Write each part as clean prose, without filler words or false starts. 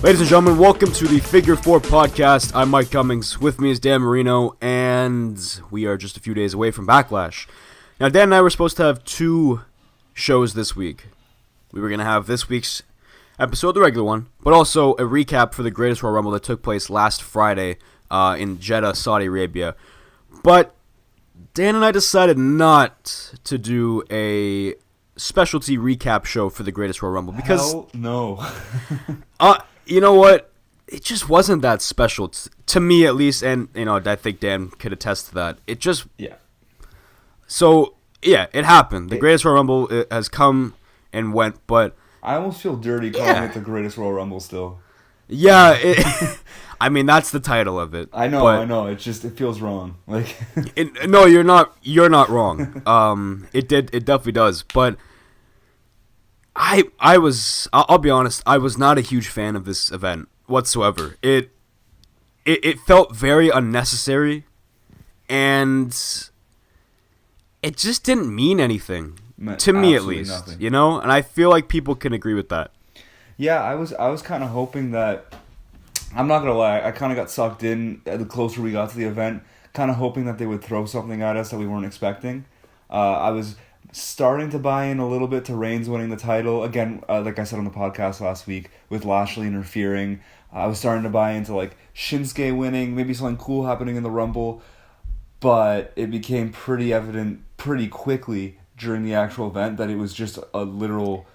Ladies and gentlemen, welcome to the Figure 4 podcast. I'm Mike Cummings. With me is Dan Marino, and we are just a few days away from Backlash. Now, Dan and I were supposed to have two shows this week. We were going to have this week's episode, the regular one, but also a recap for the Greatest Royal Rumble that took place last Friday in Jeddah, Saudi Arabia. But Dan and I decided not to do a specialty recap show for the Greatest Royal Rumble because Hell no. You know what? It just wasn't that special to me, at least, and I think Dan could attest to that. It just So yeah, it happened. The Greatest Royal Rumble has come and went, but I almost feel dirty calling it the Greatest Royal Rumble still. Yeah, I mean that's the title of it. I know. It feels wrong. Like no, you're not wrong. It definitely does, but I'll be honest, I was not a huge fan of this event whatsoever. It felt very unnecessary, and it just didn't mean anything to me, at least. Nothing. And I feel like people can agree with that. Yeah, I was kind of hoping that. I'm not gonna lie, I kind of got sucked in the closer we got to the event, kind of hoping that they would throw something at us that we weren't expecting. I was starting to buy in a little bit to Reigns winning the title again, like I said on the podcast last week, with Lashley interfering. I was starting to buy into like Shinsuke winning, maybe something cool happening in the Rumble, but it became pretty evident pretty quickly during the actual event that it was just a literal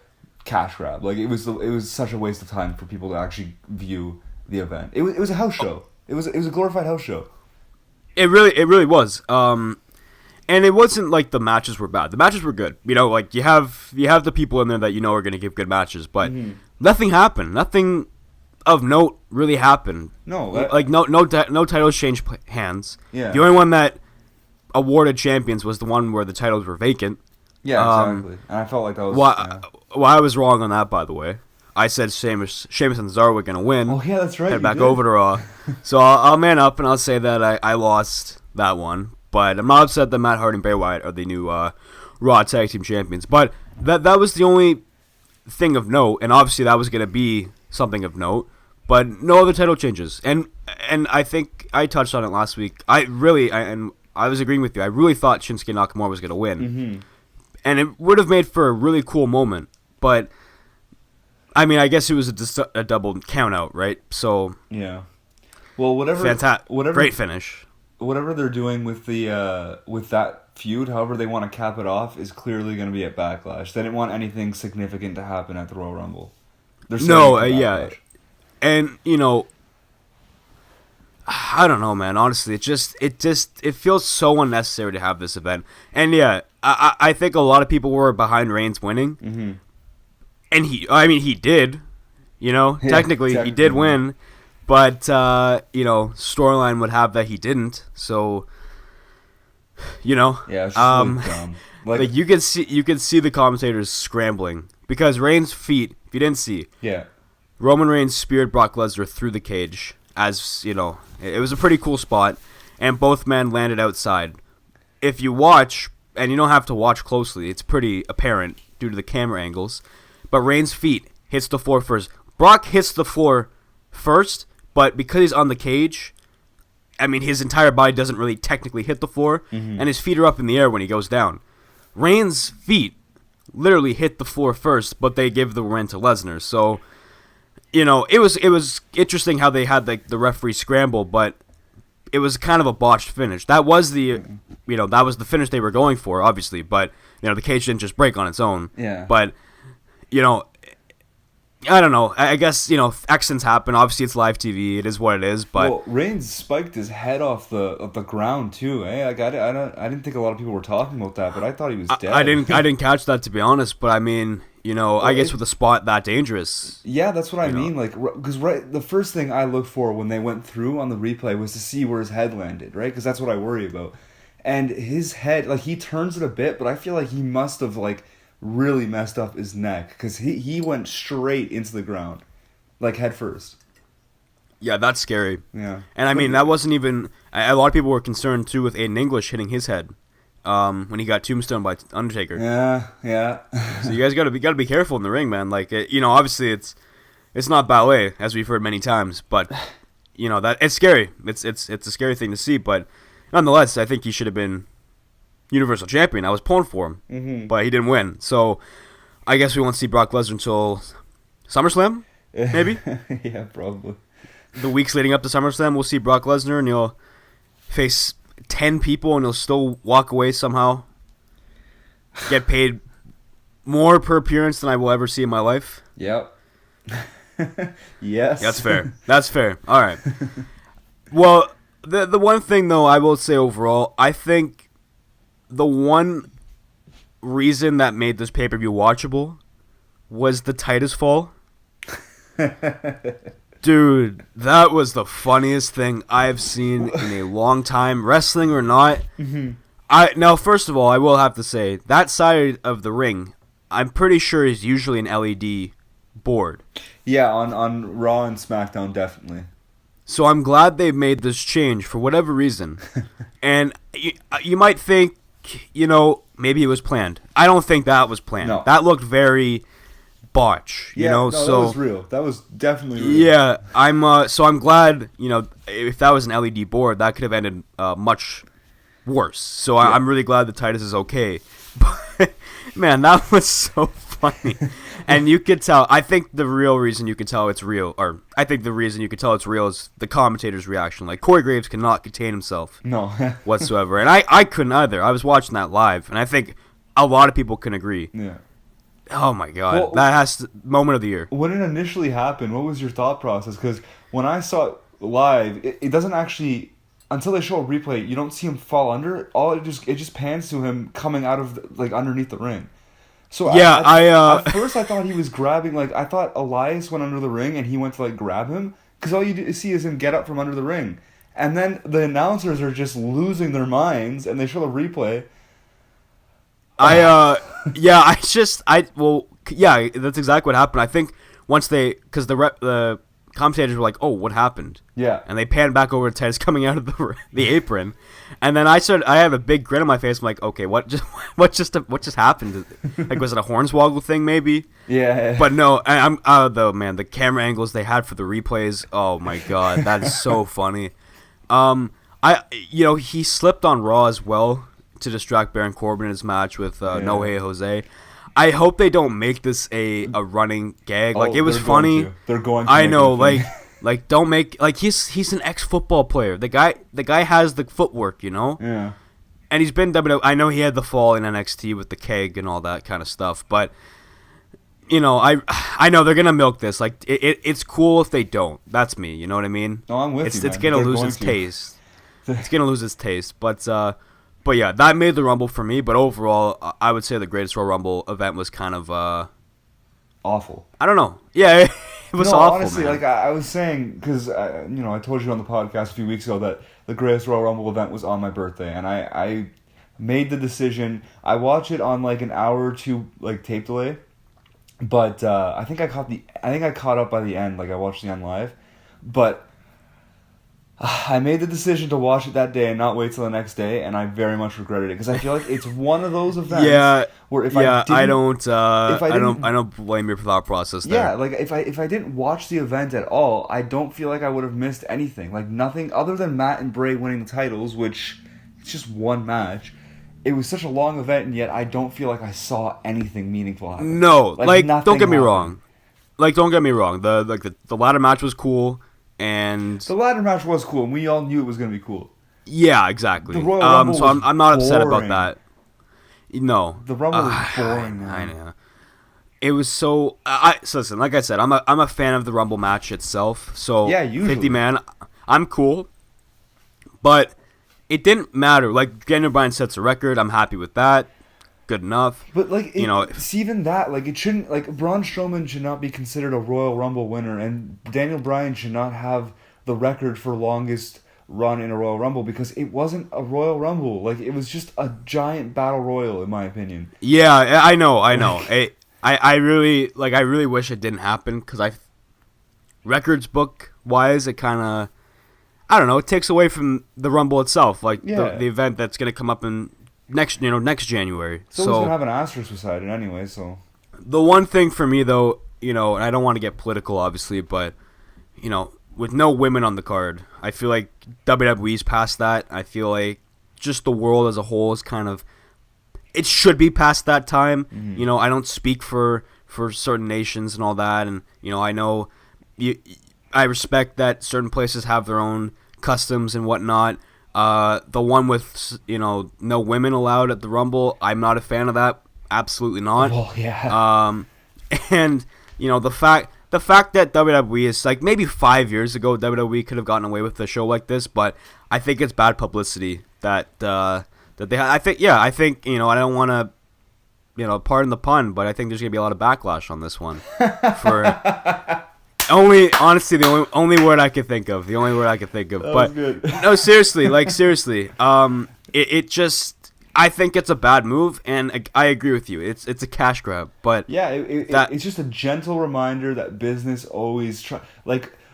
cash grab. Like it was such a waste of time for people to actually view the event. It was a house show. It was a glorified house show. It really was. And it wasn't like the matches were bad. The matches were good. Like you have the people in there that are going to give good matches, but nothing happened. Nothing of note really happened. No titles changed hands. Yeah. The only one that awarded champions was the one where the titles were vacant. Yeah, exactly. And I felt like that was. Well, I was wrong on that, by the way. I said Sheamus and Cesaro were going to win. Oh yeah, that's right. Head back over to Raw. So I'll man up and I'll say that I lost that one. But I'm not upset that Matt Hardy and Bray Wyatt are the new Raw Tag Team Champions. But that was the only thing of note, and obviously that was going to be something of note. But no other title changes. And I think I touched on it last week. I was agreeing with you. I really thought Shinsuke Nakamura was going to win. Mm-hmm. And it would have made for a really cool moment. But, I mean, I guess it was a double count out, right? So yeah. Well, whatever. Great finish. Whatever they're doing with the with that feud, however they want to cap it off, is clearly going to be at Backlash. They didn't want anything significant to happen at the Royal Rumble. Yeah, and I don't know, man. Honestly, it feels so unnecessary to have this event. And yeah, I think a lot of people were behind Reigns winning, and he did. Technically he did win. But, storyline would have that he didn't, so, Yeah, it's just really dumb. Like you could see the commentators scrambling, because Reigns' feet, if you didn't see, Roman Reigns speared Brock Lesnar through the cage, as, it was a pretty cool spot, and both men landed outside. If you watch, and you don't have to watch closely, it's pretty apparent due to the camera angles, but Reigns' feet hits the floor first. Brock hits the floor first, but because he's on the cage, I mean, his entire body doesn't really technically hit the floor, and his feet are up in the air when he goes down. Reigns' feet literally hit the floor first, but they give the win to Lesnar. So, it was interesting how they had the referee scramble, but it was kind of a botched finish. That was the finish they were going for, obviously, but the cage didn't just break on its own. Yeah. But I don't know. I guess, accidents happen. Obviously, it's live TV. It is what it is. But Reigns spiked his head off the ground too. Like I didn't think a lot of people were talking about that, but I thought he was dead. I didn't catch that, to be honest. But I mean, I guess with a spot that dangerous. Yeah, that's what I mean. Like, because the first thing I looked for when they went through on the replay was to see where his head landed, right? Because that's what I worry about. And his head, like, he turns it a bit, but I feel like he must have really messed up his neck, because he went straight into the ground, like head first. Yeah, that's scary. Yeah. And I mean, that wasn't even... A lot of people were concerned, too, with Aiden English hitting his head when he got tombstoned by Undertaker. Yeah. So you guys gotta be careful in the ring, man. Like, obviously it's... It's not ballet, as we've heard many times, but that it's scary. It's a scary thing to see, but nonetheless, I think he should have been Universal Champion. I was pulling for him, but he didn't win. So I guess we won't see Brock Lesnar until SummerSlam, maybe. Yeah, probably. The weeks leading up to SummerSlam, we'll see Brock Lesnar, and he'll face 10 people, and he'll still walk away somehow. Get paid more per appearance than I will ever see in my life. Yep. Yes. That's fair. That's fair. All right. Well, the one thing, though, I will say overall, I think the one reason that made this pay-per-view watchable was the Titus fall. Dude, that was the funniest thing I've seen in a long time, wrestling or not. Now, first of all, I will have to say, that side of the ring, I'm pretty sure is usually an LED board. Yeah, on Raw and SmackDown, definitely. So I'm glad they made this change for whatever reason. And you might think, maybe it was planned. I don't think that was planned. No. That looked very botch, so that was real. That was definitely real. Yeah, I'm glad, if that was an LED board, that could have ended much worse. So yeah. I'm really glad that Titus is okay. But man, that was so funny. And you could tell, I think the real reason you could tell it's real, or I think the reason you could tell it's real is the commentator's reaction. Like, Corey Graves cannot contain himself whatsoever. And I couldn't either. I was watching that live, and I think a lot of people can agree. Yeah. Oh, my God. Well, that has to, moment of the year. When it initially happened, what was your thought process? Because when I saw it live, it doesn't actually, until they show a replay, you don't see him fall under. It just pans to him coming out of, underneath the ring. So yeah, at first I thought he was grabbing, I thought Elias went under the ring and he went to grab him, because all you see is him get up from under the ring, and then the announcers are just losing their minds and they show the replay. That's exactly what happened. I think once because the commentators were like, "Oh, what happened?" Yeah, and they panned back over to Titus coming out of the apron, and then I had a big grin on my face. I'm like, "Okay, what just happened? Was it a Hornswoggle thing, maybe?" Yeah. But no, I'm the camera angles they had for the replays. Oh my God, that is so funny. He slipped on Raw as well to distract Baron Corbin in his match with No Way Jose. I hope they don't make this a running gag. It was funny. They're going to. I know, don't make he's an ex-football player. The guy has the footwork, Yeah. And he's been WWE. I know he had the fall in NXT with the keg and all that kind of stuff, but I know they're gonna milk this. It's cool if they don't. That's me. You know what I mean? No, I'm with you. It's gonna lose its taste. It's gonna lose its taste, But yeah, that made the Rumble for me. But overall, I would say the Greatest Royal Rumble event was kind of awful. I don't know. Yeah, it was awful. Honestly, man. I was saying, because I told you on the podcast a few weeks ago that the Greatest Royal Rumble event was on my birthday, and I made the decision. I watched it on an hour or two tape delay, but I think I caught up by the end. I watched the end live, but I made the decision to watch it that day and not wait till the next day, and I very much regretted it, because I feel like it's one of those events where I don't blame your thought process there. Yeah, if I didn't watch the event at all, I don't feel like I would have missed anything. Nothing other than Matt and Bray winning the titles, which it's just one match. It was such a long event, and yet I don't feel like I saw anything meaningful happen. No, don't get me wrong. Don't get me wrong. The ladder match was cool. And the ladder match was cool, and we all knew it was going to be cool. Yeah, exactly. The Royal Rumble so I'm not upset about that. No, the Rumble was boring. Man. I know. It was so. So listen, like I said, I'm a fan of the Rumble match itself. So yeah, usually 50 man, I'm cool. But it didn't matter. Daniel Bryan sets a record. I'm happy with that. Good enough. But it's even that. It shouldn't. Braun Strowman should not be considered a Royal Rumble winner, and Daniel Bryan should not have the record for longest run in a Royal Rumble, because it wasn't a Royal Rumble. It was just a giant battle royal, in my opinion. Yeah, I know. I really wish it didn't happen, because records book wise, it kind of, I don't know, it takes away from the Rumble itself, the event that's gonna come up in next January. So it's gonna have an asterisk beside it anyway. So the one thing for me though, and I don't want to get political, obviously, but with no women on the card, I feel like WWE's past that. I feel like just the world as a whole is kind of, it should be past that time. Mm-hmm. I don't speak for certain nations and all that, and I know I respect that certain places have their own customs and whatnot. The one with no women allowed at the Rumble, I'm not a fan of that. Absolutely not. Well, yeah. And the fact that WWE is like, maybe 5 years ago WWE could have gotten away with a show like this, but I think it's bad publicity that they have. I think I don't want to pardon the pun, but I think there's gonna be a lot of backlash on this one. For honestly, the only word I could think of. The only word I could think of. But good. No, seriously, it just. I think it's a bad move, and I agree with you. It's a cash grab, but yeah, it's just a gentle reminder that business always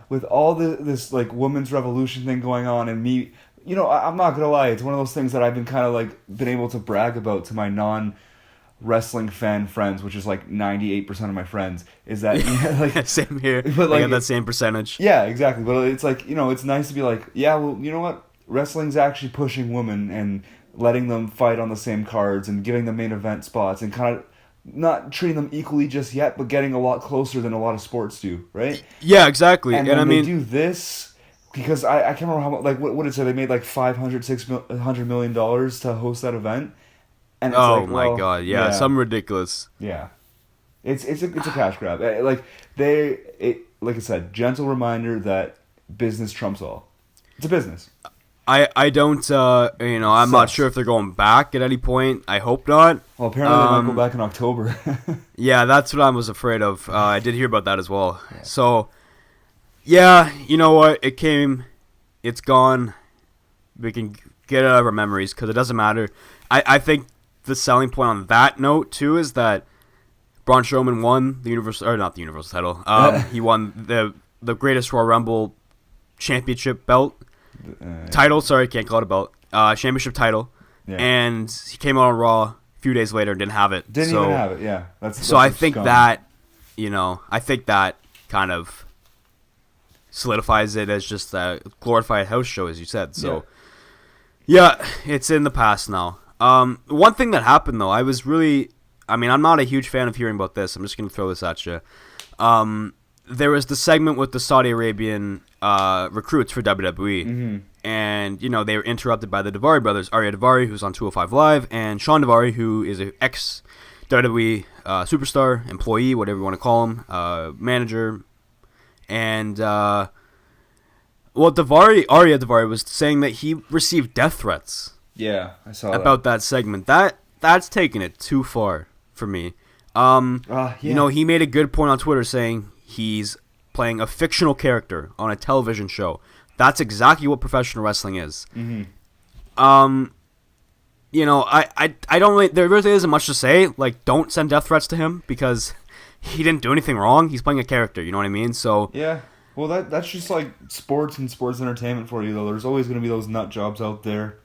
with all this like women's revolution thing going on, and me, I'm not gonna lie, it's one of those things that I've been kind of been able to brag about to my non-wrestling fan friends, which is 98% of my friends, is that same here. But I got that same percentage. Yeah, exactly. But it's it's nice to be yeah, well, you know what, wrestling's actually pushing women and letting them fight on the same cards and giving them main event spots and kind of not treating them equally just yet, but getting a lot closer than a lot of sports do, right? Yeah, exactly. And I mean, they do this because I can't remember how much, what did it say? They made $500 million to host that event. And it's my God, yeah, something ridiculous. Yeah, it's a cash grab. Like I said, gentle reminder that business trumps all. It's a business. I don't, I'm not sure if they're going back at any point. I hope not. Well, apparently they might go back in October. Yeah, that's what I was afraid of. I did hear about that as well. Yeah. So, yeah, you know what? It's gone. We can get it out of our memories because it doesn't matter. I think the selling point on that note, too, is that Braun Strowman won the not the Universal title. He won the Greatest Royal Rumble championship belt. Title, sorry, can't call it a belt. Championship title, and he came out on Raw a few days later and didn't have it. Didn't even have it. Yeah, that's I think that, I think that kind of solidifies it as just a glorified house show, as you said. So, yeah, it's in the past now. One thing that happened though, I'm not a huge fan of hearing about this. I'm just gonna throw this at you. There was the segment with the Saudi Arabian recruits for WWE, and they were interrupted by the Daivari brothers, Arya Daivari, who's on 205 Live, and Sean Daivari, who is an ex WWE superstar, employee, whatever you want to call him, manager, and Arya Daivari was saying that he received death threats. Yeah, I saw about that segment. That's taking it too far for me. He made a good point on Twitter saying he's playing a fictional character on a television show. That's exactly what professional wrestling is. Mm-hmm. I don't really, there really isn't much to say. Don't send death threats to him because he didn't do anything wrong. He's playing a character, you know what I mean? So yeah, well that's just sports and sports entertainment for you though. There's always going to be those nut jobs out there.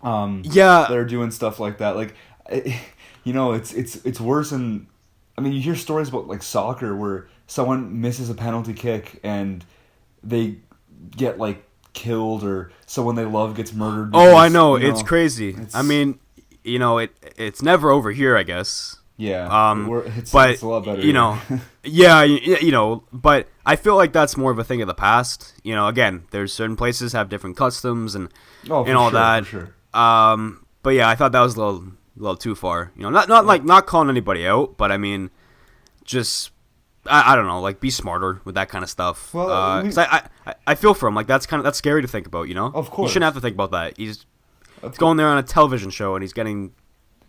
That are doing stuff like that. It's worse than, you hear stories about soccer where someone misses a penalty kick and they get killed, or someone they love gets murdered. Because, I know, it's crazy. It's never over here, I guess. Yeah, it's a lot better. But I feel like that's more of a thing of the past. Again, there's certain places have different customs and all that. For sure. But yeah, I thought that was a little too far. Not calling anybody out, but just. I don't know, be smarter with that kind of stuff. Well, I feel for him. That's scary to think about. Of course, you shouldn't have to think about that. He's going there on a television show and he's getting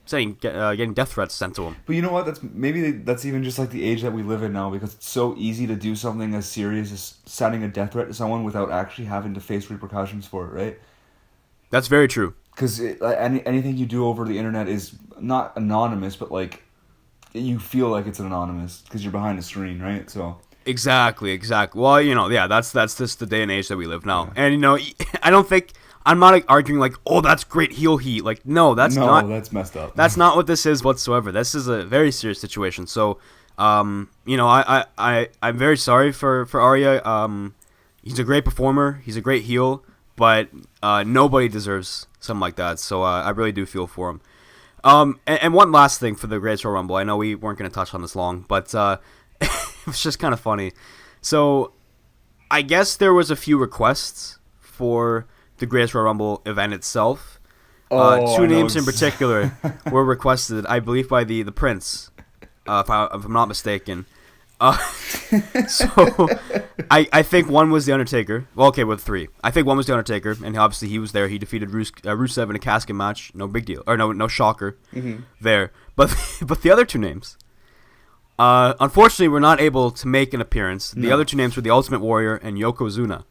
death threats sent to him. But you know what? That's even just the age that we live in now, because it's so easy to do something as serious as sending a death threat to someone without actually having to face repercussions for it, right? That's very true. Because anything you do over the internet is not anonymous, but you feel like it's anonymous because you're behind a screen, right? So exactly. Well, that's just the day and age that we live now. Yeah. And I don't think I'm not arguing that's great heel heat. No, that's not. That's messed up. That's not what this is whatsoever. This is a very serious situation. So I'm very sorry for Arya. He's a great performer. He's a great heel, but nobody deserves something like that. So I really do feel for him. And one last thing for the Greatest Royal Rumble. I know we weren't going to touch on this long, but it was just kind of funny. So I guess there was a few requests for the Greatest Royal Rumble event itself. Two names in particular were requested, I believe, by the Prince, if I'm not mistaken. So I think one was The Undertaker. Well, okay, with three. I think one was The Undertaker, and obviously he was there. He defeated Rusev in a casket match. No big deal. Or no shocker there. But the other two names, unfortunately, were not able to make an appearance. The other two names were The Ultimate Warrior and Yokozuna.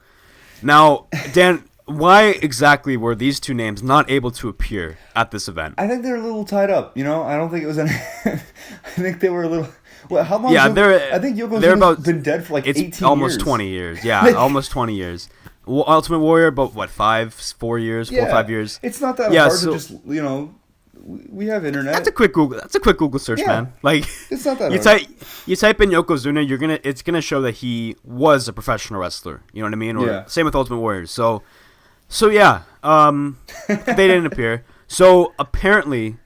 Now, Dan, why exactly were these two names not able to appear at this event? I think they're a little tied up. I don't think it was any. I think they were a little. Well, how long? Yeah, I think Yokozuna's been dead for like 18 years. It's almost 20 years. Yeah, almost 20 years. Ultimate Warrior, about what, 4 years, 4 or 5 years. It's not that hard to just we have internet. That's a quick Google search, man. Like, it's not that hard. You type in Yokozuna, it's gonna show that he was a professional wrestler. You know what I mean? Or same with Ultimate Warrior. So yeah, they didn't appear. So apparently,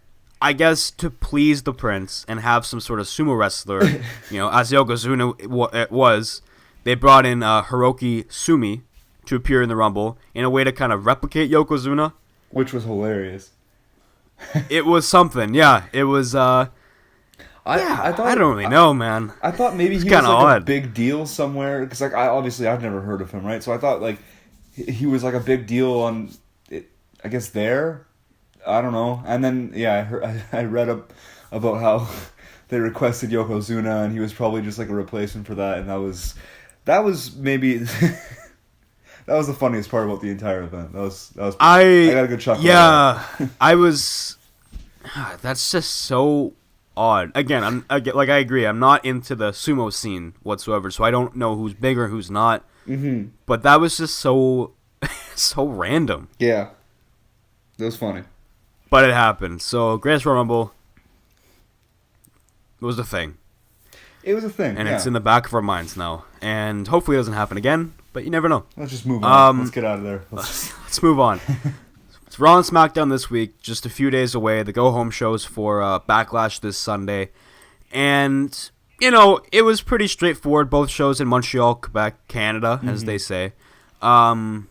I guess to please the Prince and have some sort of sumo wrestler, as Yokozuna was, they brought in Hiroki Sumi to appear in the Rumble in a way to kind of replicate Yokozuna. Which was hilarious. It was something, yeah. It was, I don't really know, man. I thought maybe he was like a big deal somewhere, because I've never heard of him, right? So I thought like he was like a big deal on, I guess there. I don't know. And then, I read up about how they requested Yokozuna, and he was probably just like a replacement for that, and that was maybe that was the funniest part about the entire event. That was I got a good chuckle. Yeah, I was. That's just so odd. Again, I agree. I'm not into the sumo scene whatsoever, so I don't know who's bigger, who's not. Mm-hmm. But that was just so random. Yeah, that was funny. But it happened. So, Greatest Royal Rumble was a thing. It was a thing, and it's in the back of our minds now. And hopefully it doesn't happen again, but you never know. Let's just move on. Let's get out of there. Let's move on. It's Raw and SmackDown this week, just a few days away. The go-home shows for Backlash this Sunday. And, it was pretty straightforward. Both shows in Montreal, Quebec, Canada, as they say. And,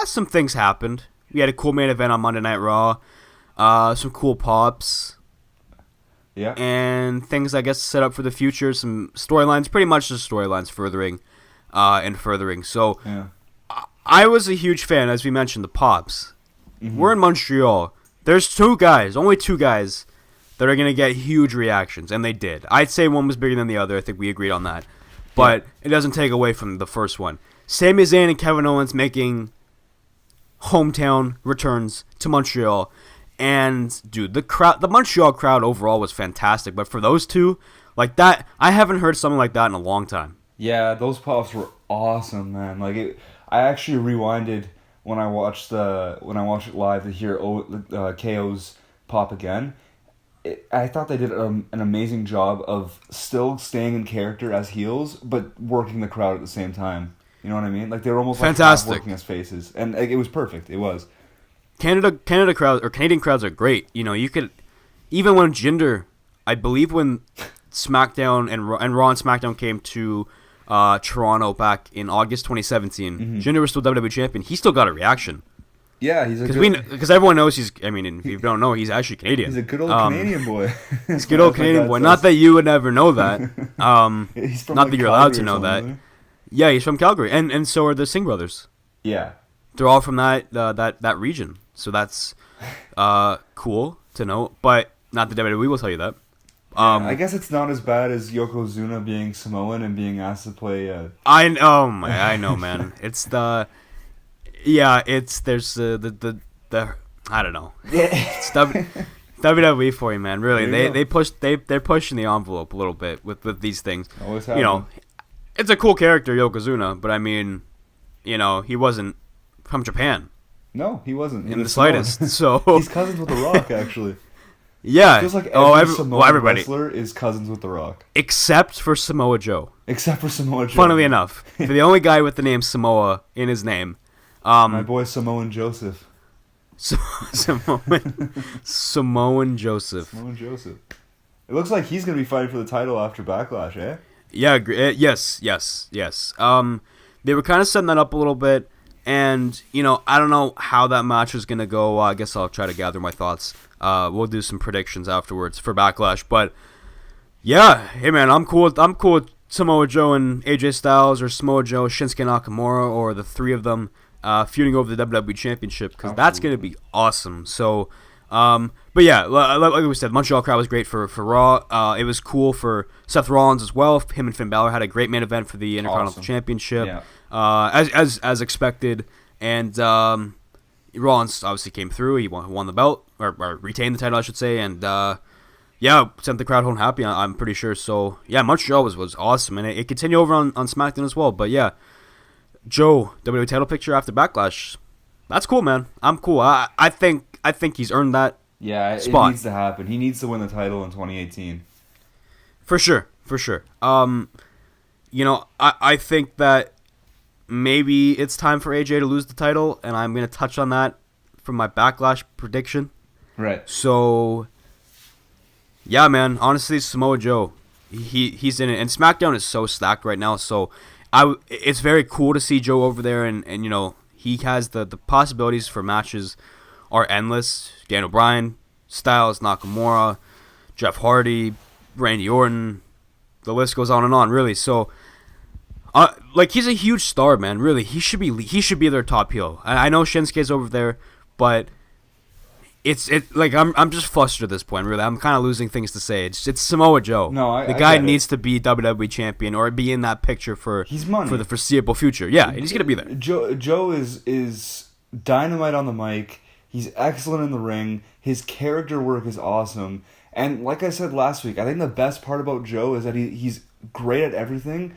some things happened. We had a cool main event on Monday Night Raw. Some cool pops. Yeah. And things, I guess, set up for the future. Some storylines. Pretty much just storylines furthering and furthering. So, I was a huge fan, as we mentioned, the pops. Mm-hmm. We're in Montreal. There's only two guys, that are going to get huge reactions. And they did. I'd say one was bigger than the other. I think we agreed on that. But it doesn't take away from the first one. Sami Zayn and Kevin Owens making hometown returns to Montreal, and dude, the Montreal crowd overall was fantastic, but for those two, like that, I haven't heard something like that in a long time. Yeah, those pops were awesome, man. I actually rewinded when I watched it live to hear KO's pop again. I thought they did an amazing job of still staying in character as heels, but working the crowd at the same time. You know what I mean? Like, they were almost fantastic, like working as faces, and it was perfect. It was. Canada crowds or Canadian crowds are great. You could, even when Jinder, I believe when SmackDown and Raw and SmackDown came to Toronto back in August 2017, Jinder was still WWE champion. He still got a reaction. Yeah, because everyone knows he's. I mean, if you don't know, he's actually Canadian. He's a good old Canadian boy. He's a good old Canadian boy. Not that you would never know that. He's from not that you're allowed to know that. Yeah, he's from Calgary, and so are the Singh brothers. Yeah, they're all from that region, so that's cool to know. But not the WWE will tell you that. I guess it's not as bad as Yokozuna being Samoan and being asked to play. I know, man. It's the I don't know. It's WWE for you, man. Really, they're pushing the envelope a little bit with these things. Always happen. It's a cool character, Yokozuna, but I mean, he wasn't from Japan. No, he wasn't in the slightest. So he's cousins with The Rock, actually. Yeah. It feels like Samoan everybody wrestler is cousins with The Rock. except for Samoa Joe. Funnily enough, for the only guy with the name Samoa in his name. My boy Samoan Joseph. Samoan Joseph. It looks like he's going to be fighting for the title after Backlash, eh? Yeah, yes. They were kind of setting that up a little bit, and, I don't know how that match is going to go. I guess I'll try to gather my thoughts. We'll do some predictions afterwards for Backlash, but, yeah, hey, man, I'm cool with Samoa Joe and AJ Styles, or Samoa Joe, Shinsuke Nakamura, or the three of them feuding over the WWE Championship, because that's going to be awesome. So, but yeah, like we said, Montreal crowd was great for Raw. It was cool for Seth Rollins as well. Him and Finn Balor had a great main event for the Intercontinental Championship, as expected. And Rollins obviously came through. He won the belt, or retained the title, I should say. And sent the crowd home happy, I'm pretty sure. So yeah, Montreal was awesome, and it continued over on SmackDown as well. But yeah, Joe, WWE title picture after Backlash. That's cool, man. I'm cool. I think he's earned that. Yeah, spot. It needs to happen. He needs to win the title in 2018. For sure. I think that maybe it's time for AJ to lose the title, and I'm going to touch on that from my Backlash prediction. Right. So, yeah, man. Honestly, Samoa Joe, he's in it, and SmackDown is so stacked right now. So, it's very cool to see Joe over there, and he has the possibilities for matches are endless. Daniel Bryan, Styles, Nakamura, Jeff Hardy, Randy Orton, the list goes on and on, really. So, he's a huge star, man. Really, he should be their top heel. I know Shinsuke's over there, but I'm just flustered at this point. Really, I'm kind of losing things to say. It's Samoa Joe. No, the guy needs to be WWE champion or be in that picture for the foreseeable future. Yeah, he's gonna be there. Joe is dynamite on the mic. He's excellent in the ring. His character work is awesome. And like I said last week, I think the best part about Joe is that he's great at everything,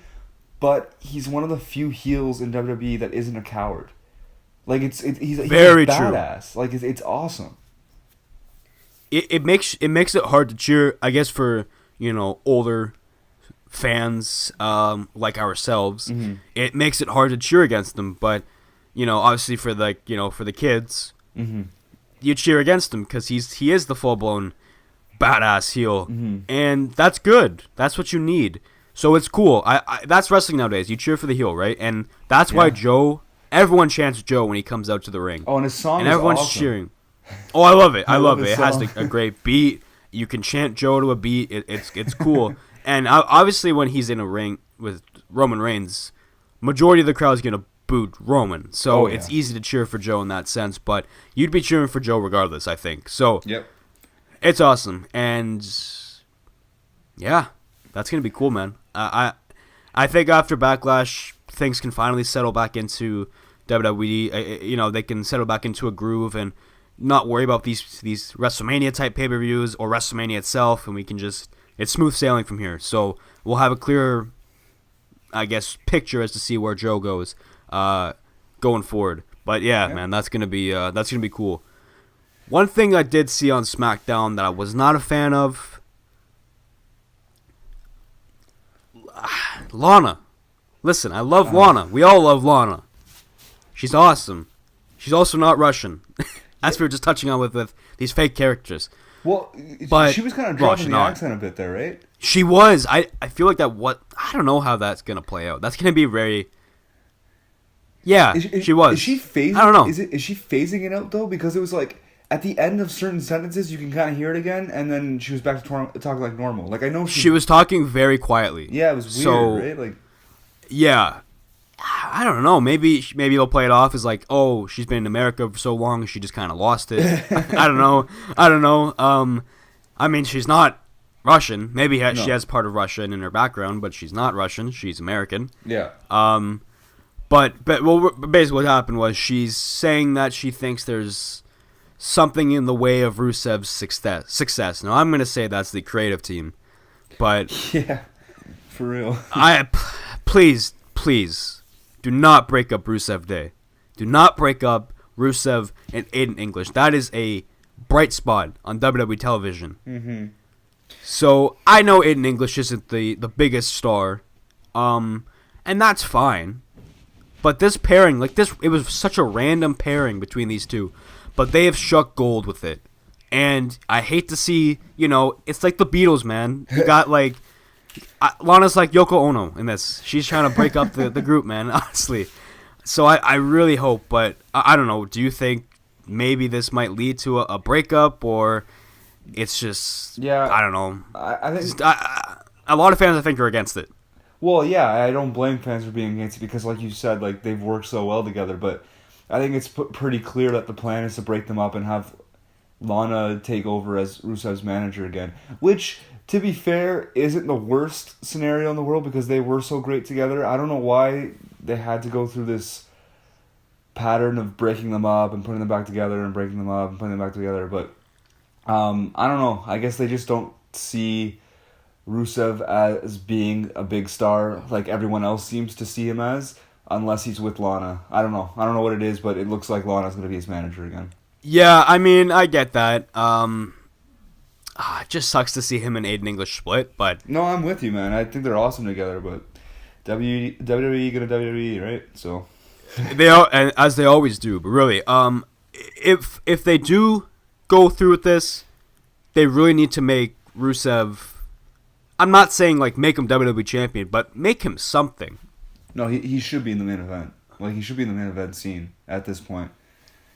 but he's one of the few heels in WWE that isn't a coward. Like he's very badass. True. Like it's awesome. It makes it hard to cheer, I guess, for older fans like ourselves. Mm-hmm. It makes it hard to cheer against them, but obviously for the kids, mm-hmm. you cheer against him because he is the full blown badass heel, mm-hmm. and that's good. That's what you need. So it's cool. I that's wrestling nowadays. You cheer for the heel, right? And that's why everyone chants Joe when he comes out to the ring. Oh, and his song and is everyone's awesome. cheering. Oh, I love it. I love it. It song. has a great beat. You can chant Joe to a beat. It's cool. And obviously, when he's in a ring with Roman Reigns, majority of the crowd is gonna boo Roman. So it's easy to cheer for Joe in that sense. But you'd be cheering for Joe regardless, I think. So it's awesome. And yeah, that's gonna be cool, man. I think after Backlash, things can finally settle back into WWE. They can settle back into a groove and not worry about these WrestleMania type pay-per-views or WrestleMania itself, and we can it's smooth sailing from here. So we'll have a clearer, I guess, picture as to see where Joe goes going forward. But yeah, man, that's gonna be cool. One thing I did see on SmackDown that I was not a fan of, Lana. Listen, I love Lana. We all love Lana. She's awesome. She's also not Russian. As we were just touching on with these fake characters. Well, but she was kind of dropping the accent a bit there, right? She was. I feel like that. I don't know how that's gonna play out. That's gonna be very. Yeah, she was. Is she phasing? I don't know. Is she phasing it out though? Because it was like at the end of certain sentences, you can kind of hear it again, and then she was back to talking like normal. Like I know she was talking very quietly. Yeah, it was weird, right? Like, yeah. I don't know. Maybe they'll play it off as like, oh, she's been in America for so long, she just kind of lost it. I don't know. I mean, she's not Russian. Maybe she has part of Russian in her background, but she's not Russian. She's American. Yeah. But basically what happened was she's saying that she thinks there's something in the way of Rusev's success. Now I'm gonna say that's the creative team, but yeah, for real. Please. Do not break up Rusev Day. Do not break up Rusev and Aiden English. That is a bright spot on WWE television. Mm-hmm. So I know Aiden English isn't the biggest star, and that's fine. But this pairing, it was such a random pairing between these two, but they have struck gold with it. And I hate to see, it's like the Beatles, man. You got Lana's like Yoko Ono in this. She's trying to break up the group, man, honestly. So I really hope, but I don't know. Do you think maybe this might lead to a breakup, or it's just, I don't know. I think a lot of fans, I think, are against it. Well, yeah, I don't blame fans for being against it because, like you said, they've worked so well together. But I think it's pretty clear that the plan is to break them up and have Lana take over as Rusev's manager again. Which, to be fair, isn't the worst scenario in the world because they were so great together. I don't know why they had to go through this pattern of breaking them up and putting them back together and breaking them up and putting them back together. But I don't know. I guess they just don't see Rusev as being a big star like everyone else seems to see him as, unless he's with Lana. I don't know what it is, but it looks like Lana's going to be his manager again. Yeah, I mean, I get that. It just sucks to see him and Aiden English split, but... No, I'm with you, man. I think they're awesome together, but WWE gonna WWE, right? So... and as they always do, but really, if they do go through with this, they really need to make Rusev... I'm not saying, make him WWE champion, but make him something. No, he should be in the main event. He should be in the main event scene at this point.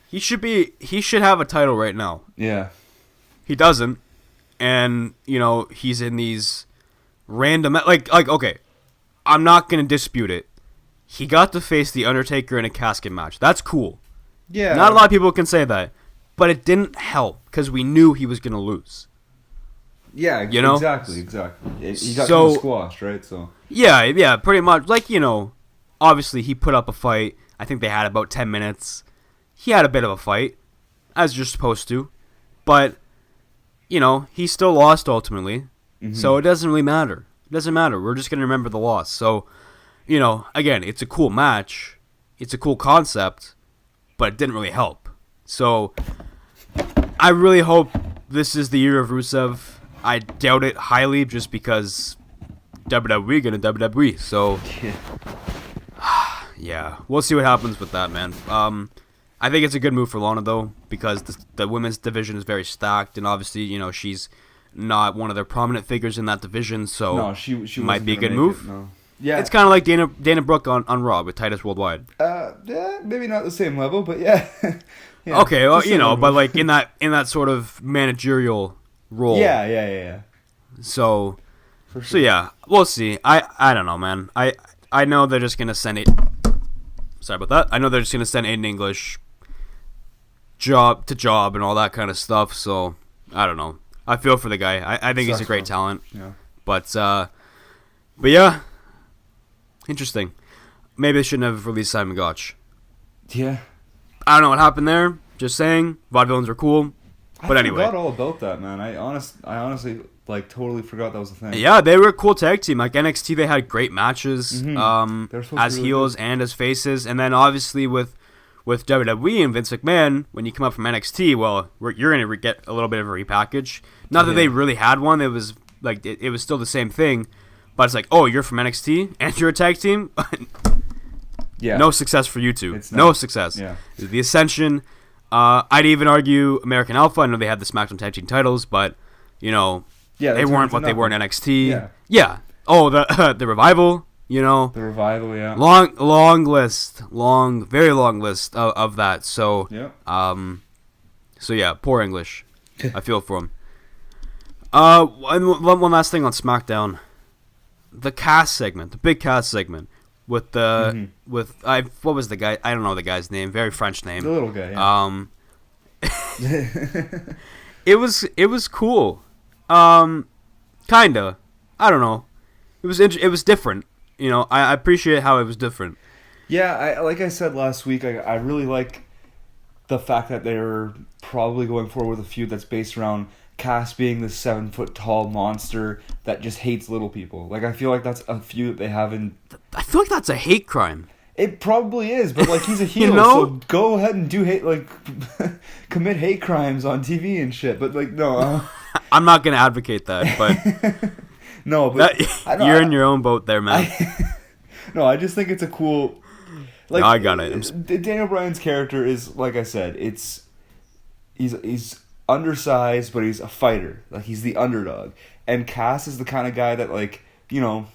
He should have a title right now. Yeah. He doesn't. And, he's in these random... okay, I'm not going to dispute it. He got to face The Undertaker in a casket match. That's cool. Yeah. Not a lot of people can say that. But it didn't help, because we knew he was going to lose. Yeah, exactly. He got squashed, right? So Yeah, pretty much. Obviously he put up a fight. I think they had about 10 minutes. He had a bit of a fight, as you're supposed to. But, he still lost ultimately. Mm-hmm. So it doesn't really matter. It doesn't matter. We're just going to remember the loss. So, again, it's a cool match. It's a cool concept. But it didn't really help. So, I really hope this is the year of Rusev. I doubt it highly just because WWE gonna WWE. So, yeah, we'll see what happens with that, man. I think it's a good move for Lana, though, because the women's division is very stacked, and obviously, she's not one of the prominent figures in that division, so no, she might be a good move. No. Yeah, it's kind of like Dana Brooke on Raw with Titus Worldwide. Yeah, maybe not the same level, but yeah. Yeah, okay, well, but in that sort of managerial role. Yeah. So, for sure. So yeah, we'll see. I don't know, man. I know they're just gonna send it. Sorry about that. I know they're just gonna send Aiden English job to job and all that kind of stuff. So I don't know. I feel for the guy. I think he's a great talent. Yeah. But yeah, interesting. Maybe they shouldn't have released Simon Gotch. Yeah. I don't know what happened there. Just saying, vaudevillains are cool. But anyway, I forgot all about that, man. I honestly totally forgot that was a thing. Yeah, they were a cool tag team. NXT, they had great matches as really heels good. and as faces, and then obviously with WWE and Vince McMahon, when you come up from NXT, well, you're gonna get a little bit of a repackage. Not that they really had one. It was it was still the same thing, but it's oh, you're from NXT and you're a tag team. Yeah. No success for you two. It's not. No success. Yeah. The Ascension. I'd even argue American Alpha. I know they had the SmackDown Tag Team titles, but they weren't what they were in NXT. Yeah. Oh, the Revival. The Revival. Yeah. Long list. Very long list of that. So. Yeah. So yeah, poor English. I feel for him. One last thing on SmackDown. The cast segment, the big cast segment. What was the guy? I don't know the guy's name. Very French name. The little guy. Yeah. It was cool. Kinda. I don't know. It was different. I appreciate how it was different. Yeah, like I said last week, I really like the fact that they're probably going forward with a feud that's based around Cass being this 7-foot-tall monster that just hates little people. I feel like that's a feud that they have in... I feel like that's a hate crime. It probably is, but like he's a heel, so go ahead and do hate, like commit hate crimes on TV and shit. But like, no, I'm not gonna advocate that, but no, but you're in your own boat there, man. No, I just think it's a cool. Like, no, I got it. Daniel Bryan's character is, like I said, he's undersized, but he's a fighter. Like, he's the underdog, and Cass is the kind of guy that, like, you know,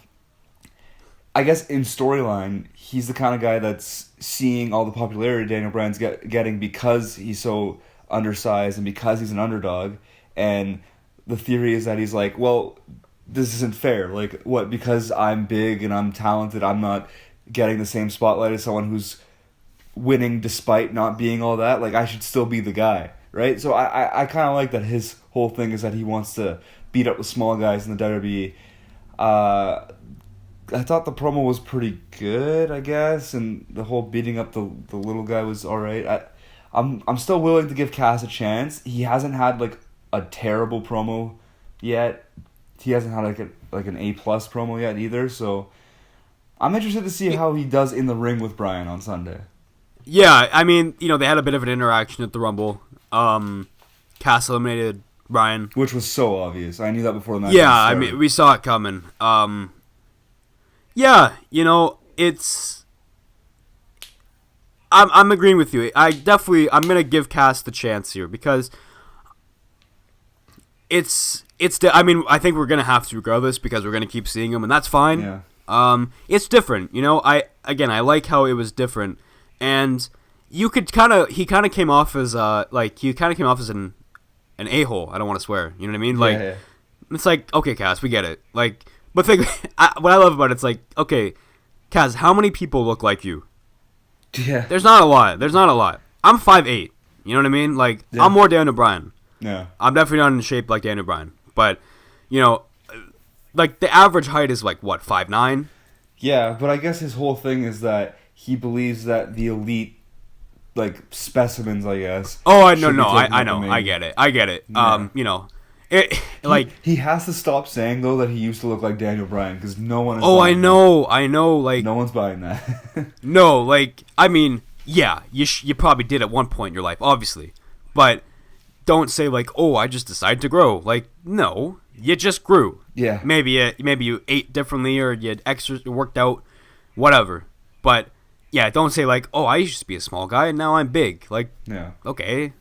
I guess in storyline, he's the kind of guy that's seeing all the popularity Daniel Bryan's getting because he's so undersized and because he's an underdog. And the theory is that he's like, well, this isn't fair. Like, what? Because I'm big and I'm talented, I'm not getting the same spotlight as someone who's winning despite not being all that. Like, I should still be the guy, right? So I kind of like that his whole thing is that he wants to beat up the small guys in the WWE. I thought the promo was pretty good, I guess, and the whole beating up the little guy was alright. I'm still willing to give Cass a chance. He hasn't had like a terrible promo yet. He hasn't had like an A+ promo yet either. So I'm interested to see how he does in the ring with Bryan on Sunday. Yeah, I mean, you know, they had a bit of an interaction at the Rumble. Cass eliminated Bryan, which was so obvious. I knew that before the match. Yeah, I mean, we saw it coming. Yeah, you know, it's. I'm agreeing with you. I'm gonna give Cass the chance here because I mean, I think we're gonna have to regardless because we're gonna keep seeing him, and that's fine. Yeah. It's different, you know. I like how it was different, and he kind of came off as an a-hole. I don't want to swear. You know what I mean? Like, yeah. It's like, okay, Cass, we get it. Like, but what I love about it's like, okay, Cass, how many people look like you? Yeah. There's not a lot. I'm 5'8". You know what I mean? Like, yeah. I'm more Daniel Bryan. Yeah. I'm definitely not in shape like Daniel Bryan. But, you know, like, the average height is, like, what, 5'9"? Yeah, but I guess his whole thing is that he believes that the elite, like, specimens, I guess. Oh, I know. I get it. Yeah. You know. He has to stop saying though that he used to look like Daniel Bryan because no one is I know like no one's buying that. No, like, I mean, yeah, you probably did at one point in your life, obviously, but don't say like, oh, I just decided to grow. Like, no, you just grew. Yeah, maybe you ate differently or you worked out, whatever, but yeah, don't say like, oh, I used to be a small guy and now I'm big. Like, yeah, okay.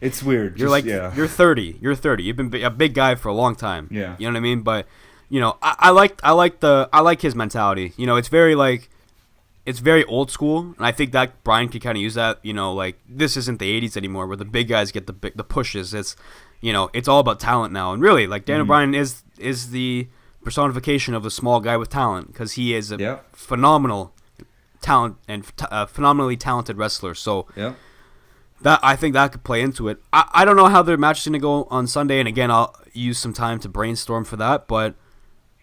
It's weird. You're you're 30. You've been a big guy for a long time. Yeah. You know what I mean? But, you know, I like his mentality. You know, it's very old school, and I think that Bryan could kind of use that. You know, like, this isn't the 80s anymore where the big guys get the pushes. It's, you know, it's all about talent now. And really, like, Daniel Bryan is the personification of the small guy with talent because he is a phenomenal talent and phenomenally talented wrestler. So, yeah. That I think that could play into it. I don't know how their match is going to go on Sunday, and again, I'll use some time to brainstorm for that, but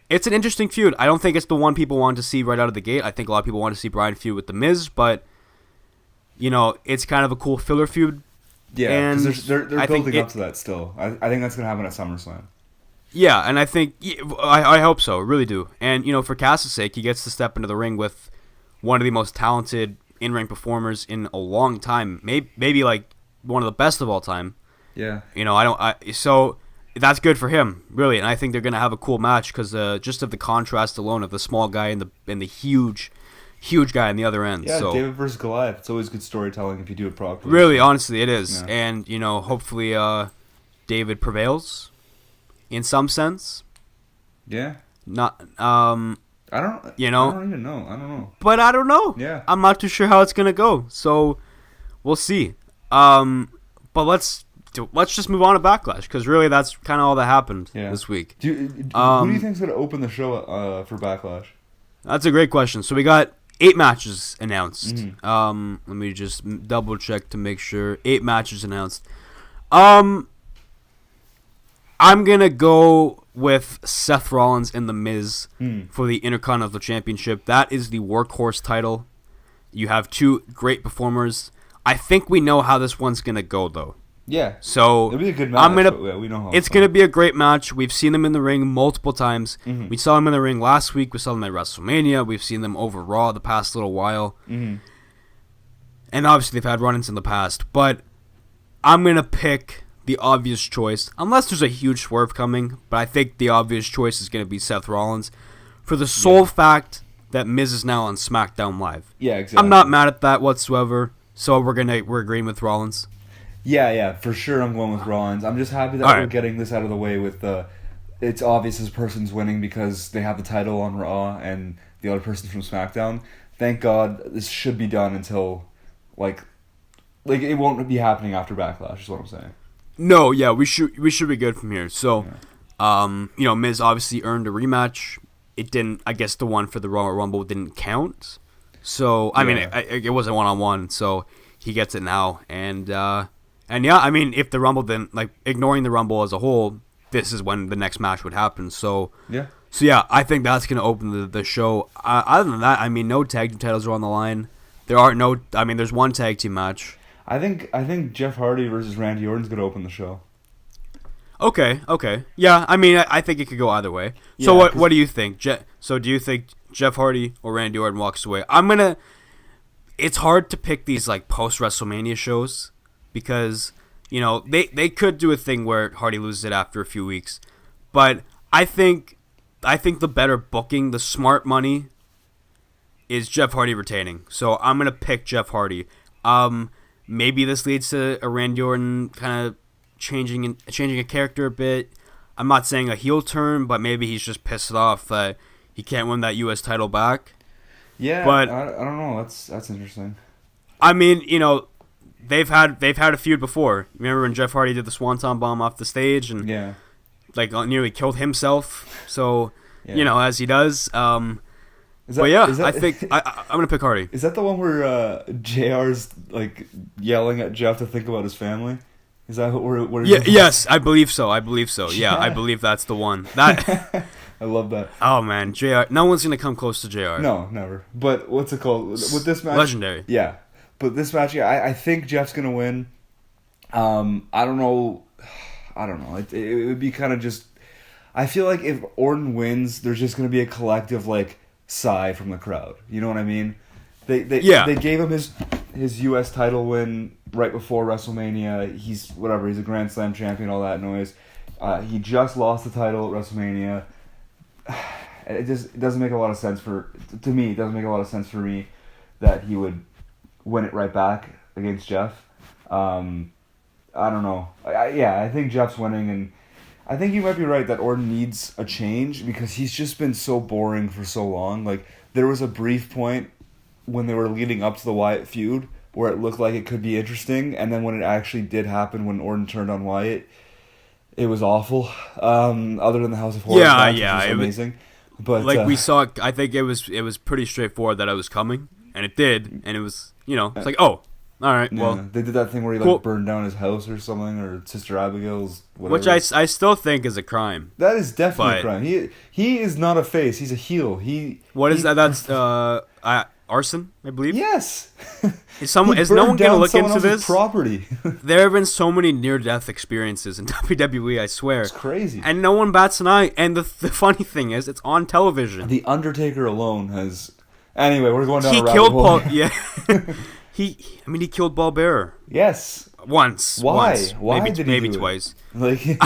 it's an interesting feud. I don't think it's the one people want to see right out of the gate. I think a lot of people want to see Bryan feud with The Miz, but, you know, it's kind of a cool filler feud. Yeah, because they're building up to that still. I think that's going to happen at SummerSlam. Yeah, and I think, I hope so, really do. And, you know, for Cass's sake, he gets to step into the ring with one of the most talented in-ring performers in a long time, maybe like one of the best of all time. Yeah. You know, so that's good for him, really, and I think they're gonna have a cool match because just of the contrast alone of the small guy and the huge guy on the other end. Yeah, so, David versus Goliath. It's always good storytelling if you do it properly. Really, honestly, it is, yeah. And you know, hopefully, David prevails in some sense. Yeah. Not I don't even know. I don't know. But I don't know. Yeah. I'm not too sure how it's going to go. So, we'll see. But let's just move on to Backlash, because really that's kind of all that happened this week. Who do you think's going to open the show for Backlash? That's a great question. So, we got 8 matches announced. Mm-hmm. Let me just double check to make sure. 8 matches announced. I'm going to go with Seth Rollins and The Miz for the Intercontinental Championship. That is the workhorse title. You have 2 great performers. I think we know how this one's going to go, though. Yeah. So it'll be a good match. We know how it's gonna be a great match. We've seen them in the ring multiple times. Mm-hmm. We saw them in the ring last week. We saw them at WrestleMania. We've seen them over Raw the past little while. Mm-hmm. And obviously they've had run-ins in the past. But I'm gonna pick the obvious choice, unless there's a huge swerve coming. But I think the obvious choice is gonna be Seth Rollins, for the sole fact that Miz is now on SmackDown Live. Yeah, exactly. I'm not mad at that whatsoever. So we're agreeing with Rollins. Yeah, for sure I'm going with Rollins. I'm just happy that we're getting this out of the way with it's obvious this person's winning because they have the title on Raw and the other person's from SmackDown. Thank God this should be done until, like it won't be happening after Backlash is what I'm saying. No, yeah, we should be good from here. So, Miz obviously earned a rematch. It didn't, I guess the one for the Royal Rumble didn't count. So, I mean, it wasn't one-on-one, so he gets it now. And yeah, I mean, if the Rumble didn't, ignoring the Rumble as a whole, this is when the next match would happen. So yeah, I think that's going to open the show. Other than that, I mean, no tag team titles are on the line. There's one tag team match. I think Jeff Hardy versus Randy Orton's going to open the show. Okay. Yeah, I mean, I think it could go either way. So what do you think? So do you think Jeff Hardy or Randy Orton walks away? It's hard to pick these post-WrestleMania shows because, they could do a thing where Hardy loses it after a few weeks. But I think the better booking, the smart money, is Jeff Hardy retaining. So I'm going to pick Jeff Hardy. Maybe this leads to a Randy Orton kind of changing a character a bit. I'm not saying a heel turn, but maybe he's just pissed off that he can't win that U.S. title back. Yeah, but I don't know. That's interesting. I mean, they've had a feud before. Remember when Jeff Hardy did the Swanton Bomb off the stage and nearly killed himself? So as he does. I think I'm gonna pick Hardy. Is that the one where JR's yelling at Jeff to think about his family? Is that where yes, I believe so. Yeah, I believe that's the one. That I love that. Oh man, JR. No one's gonna come close to JR. No, never. But what's it called with this match? Legendary. Yeah, but this match, I think Jeff's gonna win. I don't know. It would be kind of just. I feel like if Orton wins, there's just gonna be a collective sigh from the crowd. You know what I mean? They gave him his U.S. title win right before WrestleMania. He's a Grand Slam champion, all that noise. He just lost the title at WrestleMania. It doesn't make a lot of sense to me. It doesn't make a lot of sense for me that he would win it right back against Jeff. I don't know. I think Jeff's winning, and I think you might be right that Orton needs a change because he's just been so boring for so long. There was a brief point when they were leading up to the Wyatt feud where it looked like it could be interesting, and then when it actually did happen, when Orton turned on Wyatt, it was awful. Other than the House of Horrors match, which was amazing. But we saw, I think it was pretty straightforward that it was coming, and it did, and it was it's all right. Yeah, well, they did that thing where he burned down his house or something, or Sister Abigail's, whatever. Which I still think is a crime. That is definitely a crime. He is not a face. He's a heel. What is that? That's arson, I believe. Yes. Is no one going to look into this? Property. There have been so many near-death experiences in WWE, I swear. It's crazy. And no one bats an eye. And the funny thing is, it's on television. The Undertaker alone has... Anyway, we're going down a rabbit hole. He killed Ball Bearer. Yes. Once. Why? Why maybe, did he maybe do twice. It?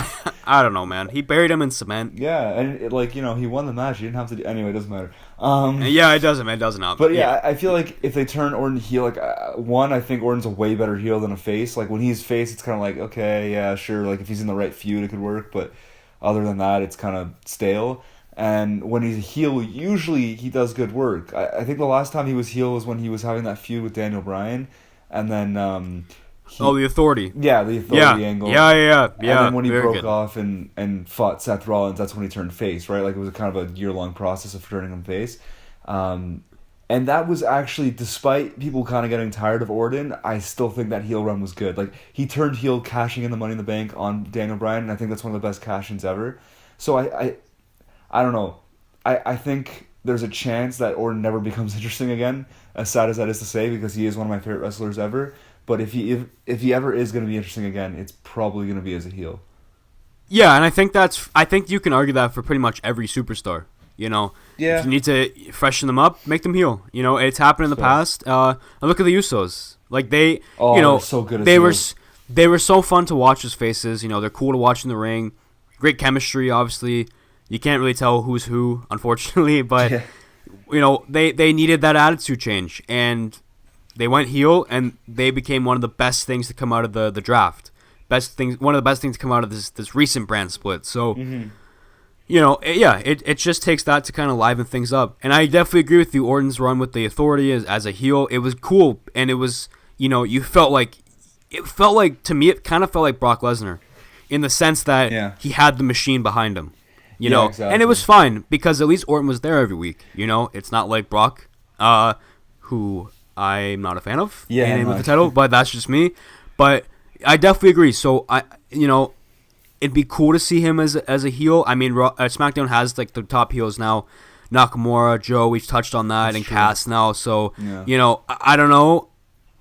I don't know, man. He buried him in cement. Yeah, and he won the match. He didn't have to do... Anyway, it doesn't matter. Yeah, it doesn't. It doesn't help. But yeah, I feel like if they turn Orton heel, I think Orton's a way better heel than a face. When he's face, it's kind of okay, yeah, sure. If he's in the right feud, it could work. But other than that, it's kind of stale. And when he's a heel, usually he does good work. I think the last time he was heel was when he was having that feud with Daniel Bryan, and then the Authority. Yeah, the Authority angle. Yeah. And then when he broke off and fought Seth Rollins, that's when he turned face, right? It was a kind of a year-long process of turning him face. And that was actually, despite people kind of getting tired of Orton, I still think that heel run was good. He turned heel cashing in the Money in the Bank on Daniel Bryan, and I think that's one of the best cash-ins ever. So I don't know. I think there's a chance that Orton never becomes interesting again, as sad as that is to say, because he is one of my favorite wrestlers ever. But if he ever is going to be interesting again, it's probably going to be as a heel. Yeah, and I think you can argue that for pretty much every superstar. You know, if you need to freshen them up, make them heel. You know, it's happened in the past. And look at the Usos. Like they so good. They were so fun to watch as faces. You know, they're cool to watch in the ring. Great chemistry, obviously. You can't really tell who's who, unfortunately, but you know, they needed that attitude change, and they went heel, and they became one of the best things to come out of the draft. One of the best things to come out of this recent brand split. So, you know, it just takes that to kind of liven things up. And I definitely agree with you. Orton's run with the Authority as a heel, it was cool, and it was, you know, it felt like to me, it kind of felt like Brock Lesnar, in the sense that he had the machine behind him. You know, exactly. And it was fine because at least Orton was there every week. You know, it's not like Brock, who I'm not a fan of, with the title, but that's just me. But I definitely agree. So it'd be cool to see him as a heel. I mean, SmackDown has like the top heels now, Nakamura, Joe. We've touched on that, and Cass now. So you know, I don't know.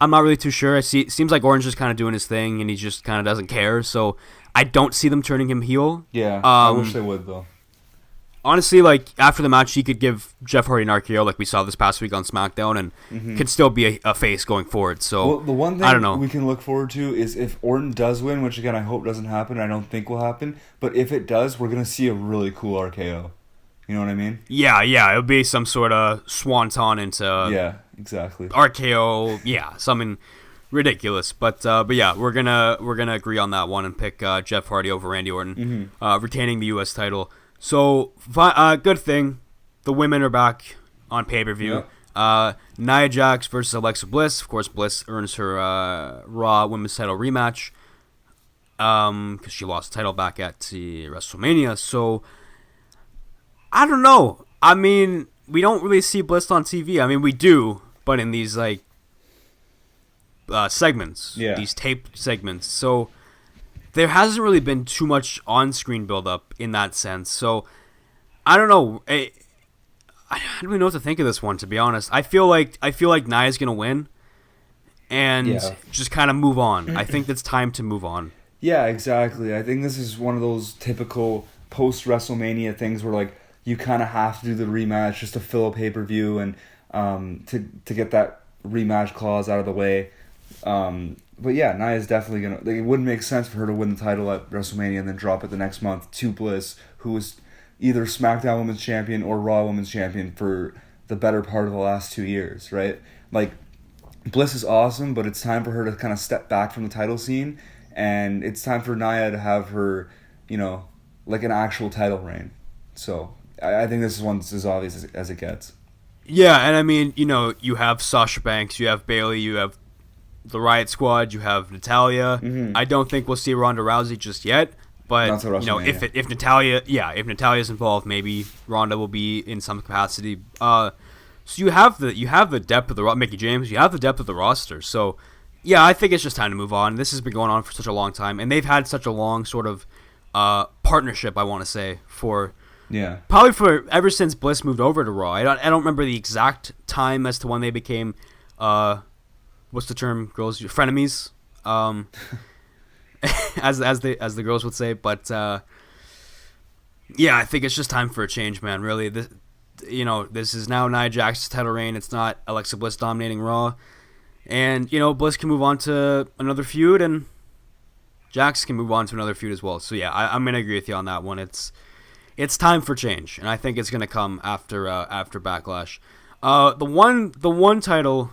I'm not really too sure. It seems like Orange is kind of doing his thing, and he just kind of doesn't care. So I don't see them turning him heel. Yeah, I wish they would, though. Honestly, like, after the match, he could give Jeff Hardy an RKO like we saw this past week on SmackDown, and could still be a face going forward. So, the one thing I don't know. We can look forward to is if Orton does win, which, again, I hope doesn't happen. I don't think will happen. But if it does, we're going to see a really cool RKO. You know what I mean? Yeah. It'll be some sort of swanton into... Yeah, exactly. RKO, something ridiculous. But yeah, we're gonna agree on that one and pick Jeff Hardy over Randy Orton, retaining the U.S. title. So, good thing. The women are back on pay-per-view. Nia Jax versus Alexa Bliss. Of course, Bliss earns her Raw Women's title rematch because she lost the title back at WrestleMania. So, I don't know. I mean, we don't really see Bliss on TV. I mean, we do, but in these, like, segments. These taped segments. So... there hasn't really been too much on-screen build-up in that sense, so I don't know. I don't really know what to think of this one, to be honest. I feel like Nia's gonna win, and just kind of move on. I think it's time to move on. Yeah, exactly. I think this is one of those typical post-WrestleMania things where like you kind of have to do the rematch just to fill a pay-per-view and to get that rematch clause out of the way. But yeah, Nia's definitely gonna. Like, it wouldn't make sense for her to win the title at WrestleMania and then drop it the next month to Bliss, who was either SmackDown Women's Champion or Raw Women's Champion for the better part of the last 2 years, right? Like, Bliss is awesome, but it's time for her to kind of step back from the title scene, and it's time for Nia to have her, you know, like an actual title reign. So I think this is one that's as obvious as it gets. Yeah, and I mean, you know, you have Sasha Banks, you have Bayley, you have the Riot Squad, you have Natalya. I don't think we'll see Ronda Rousey just yet, but you know, if Natalya's involved, maybe Ronda will be in some capacity. So you have the depth of the Mickey James, you have the depth of the roster. So yeah, I think it's just time to move on. This has been going on for such a long time, and they've had such a long sort of partnership. I want to say probably for ever since Bliss moved over to Raw. I don't remember the exact time as to when they became. What's the term, girls? Frenemies, as the girls would say. But yeah, I think it's just time for a change, man. Really, this is now Nia Jax's title reign. It's not Alexa Bliss dominating Raw, and you know, Bliss can move on to another feud, and Jax can move on to another feud as well. So yeah, I'm gonna agree with you on that one. It's time for change, and I think it's gonna come after Backlash. The one title.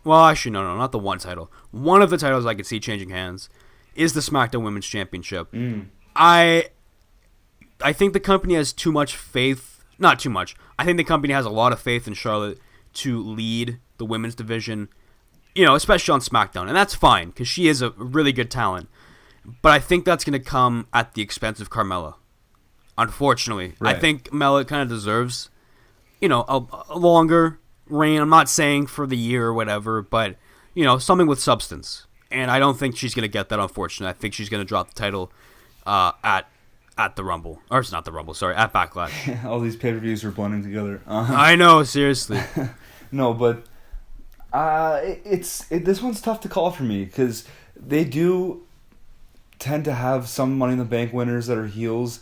Well, actually, no, not the one title. One of the titles I could see changing hands is the SmackDown Women's Championship. I think the company has too much faith. Not too much. I think the company has a lot of faith in Charlotte to lead the women's division, you know, especially on SmackDown. And that's fine, because she is a really good talent. But I think that's going to come at the expense of Carmella, unfortunately. Right. I think Carmella kind of deserves, you know, a longer reign. I'm not saying for the year or whatever, but you know, something with substance. And I don't think she's gonna get that, unfortunately. I think she's gonna drop the title at the Rumble, or it's not the Rumble, sorry, at Backlash. All these pay-per-views are blending together. I know, seriously. No, but This one's tough to call for me because they do tend to have some Money in the Bank winners that are heels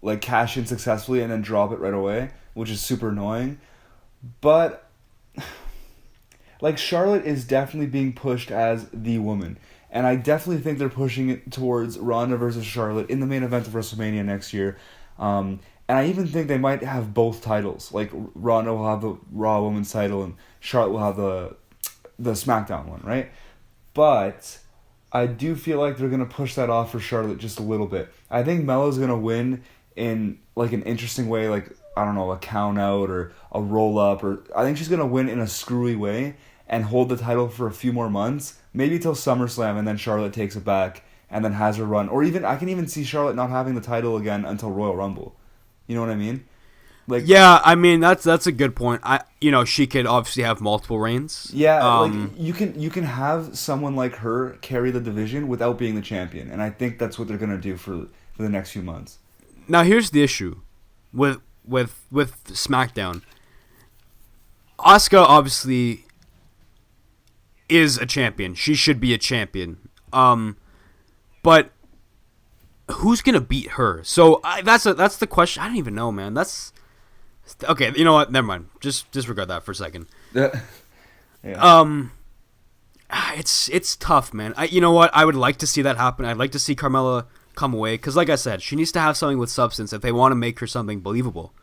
like cash in successfully and then drop it right away, which is super annoying. But like Charlotte is definitely being pushed as the woman. And I definitely think they're pushing it towards Ronda versus Charlotte in the main event of WrestleMania next year. And I even think they might have both titles. Like Ronda will have the Raw Women's title and Charlotte will have the SmackDown one, right? But I do feel like they're gonna push that off for Charlotte just a little bit. I think Melo's gonna win in like an interesting way, like I don't know, a count out or a roll up, or I think she's gonna win in a screwy way and hold the title for a few more months, maybe till SummerSlam, and then Charlotte takes it back and then has her run. Or even I can even see Charlotte not having the title again until Royal Rumble. You know what I mean? Like, yeah, I mean that's a good point. She could obviously have multiple reigns. Yeah, like you can have someone like her carry the division without being the champion, and I think that's what they're gonna do for the next few months. Now here's the issue with SmackDown. Asuka obviously is a champion. She should be a champion. But who's gonna beat her? So that's the question. I don't even know, man. That's okay. You know what? Never mind. Just disregard that for a second. Yeah. It's tough, man. You know what? I would like to see that happen. I'd like to see Carmella come away because, like I said, she needs to have something with substance if they want to make her something believable.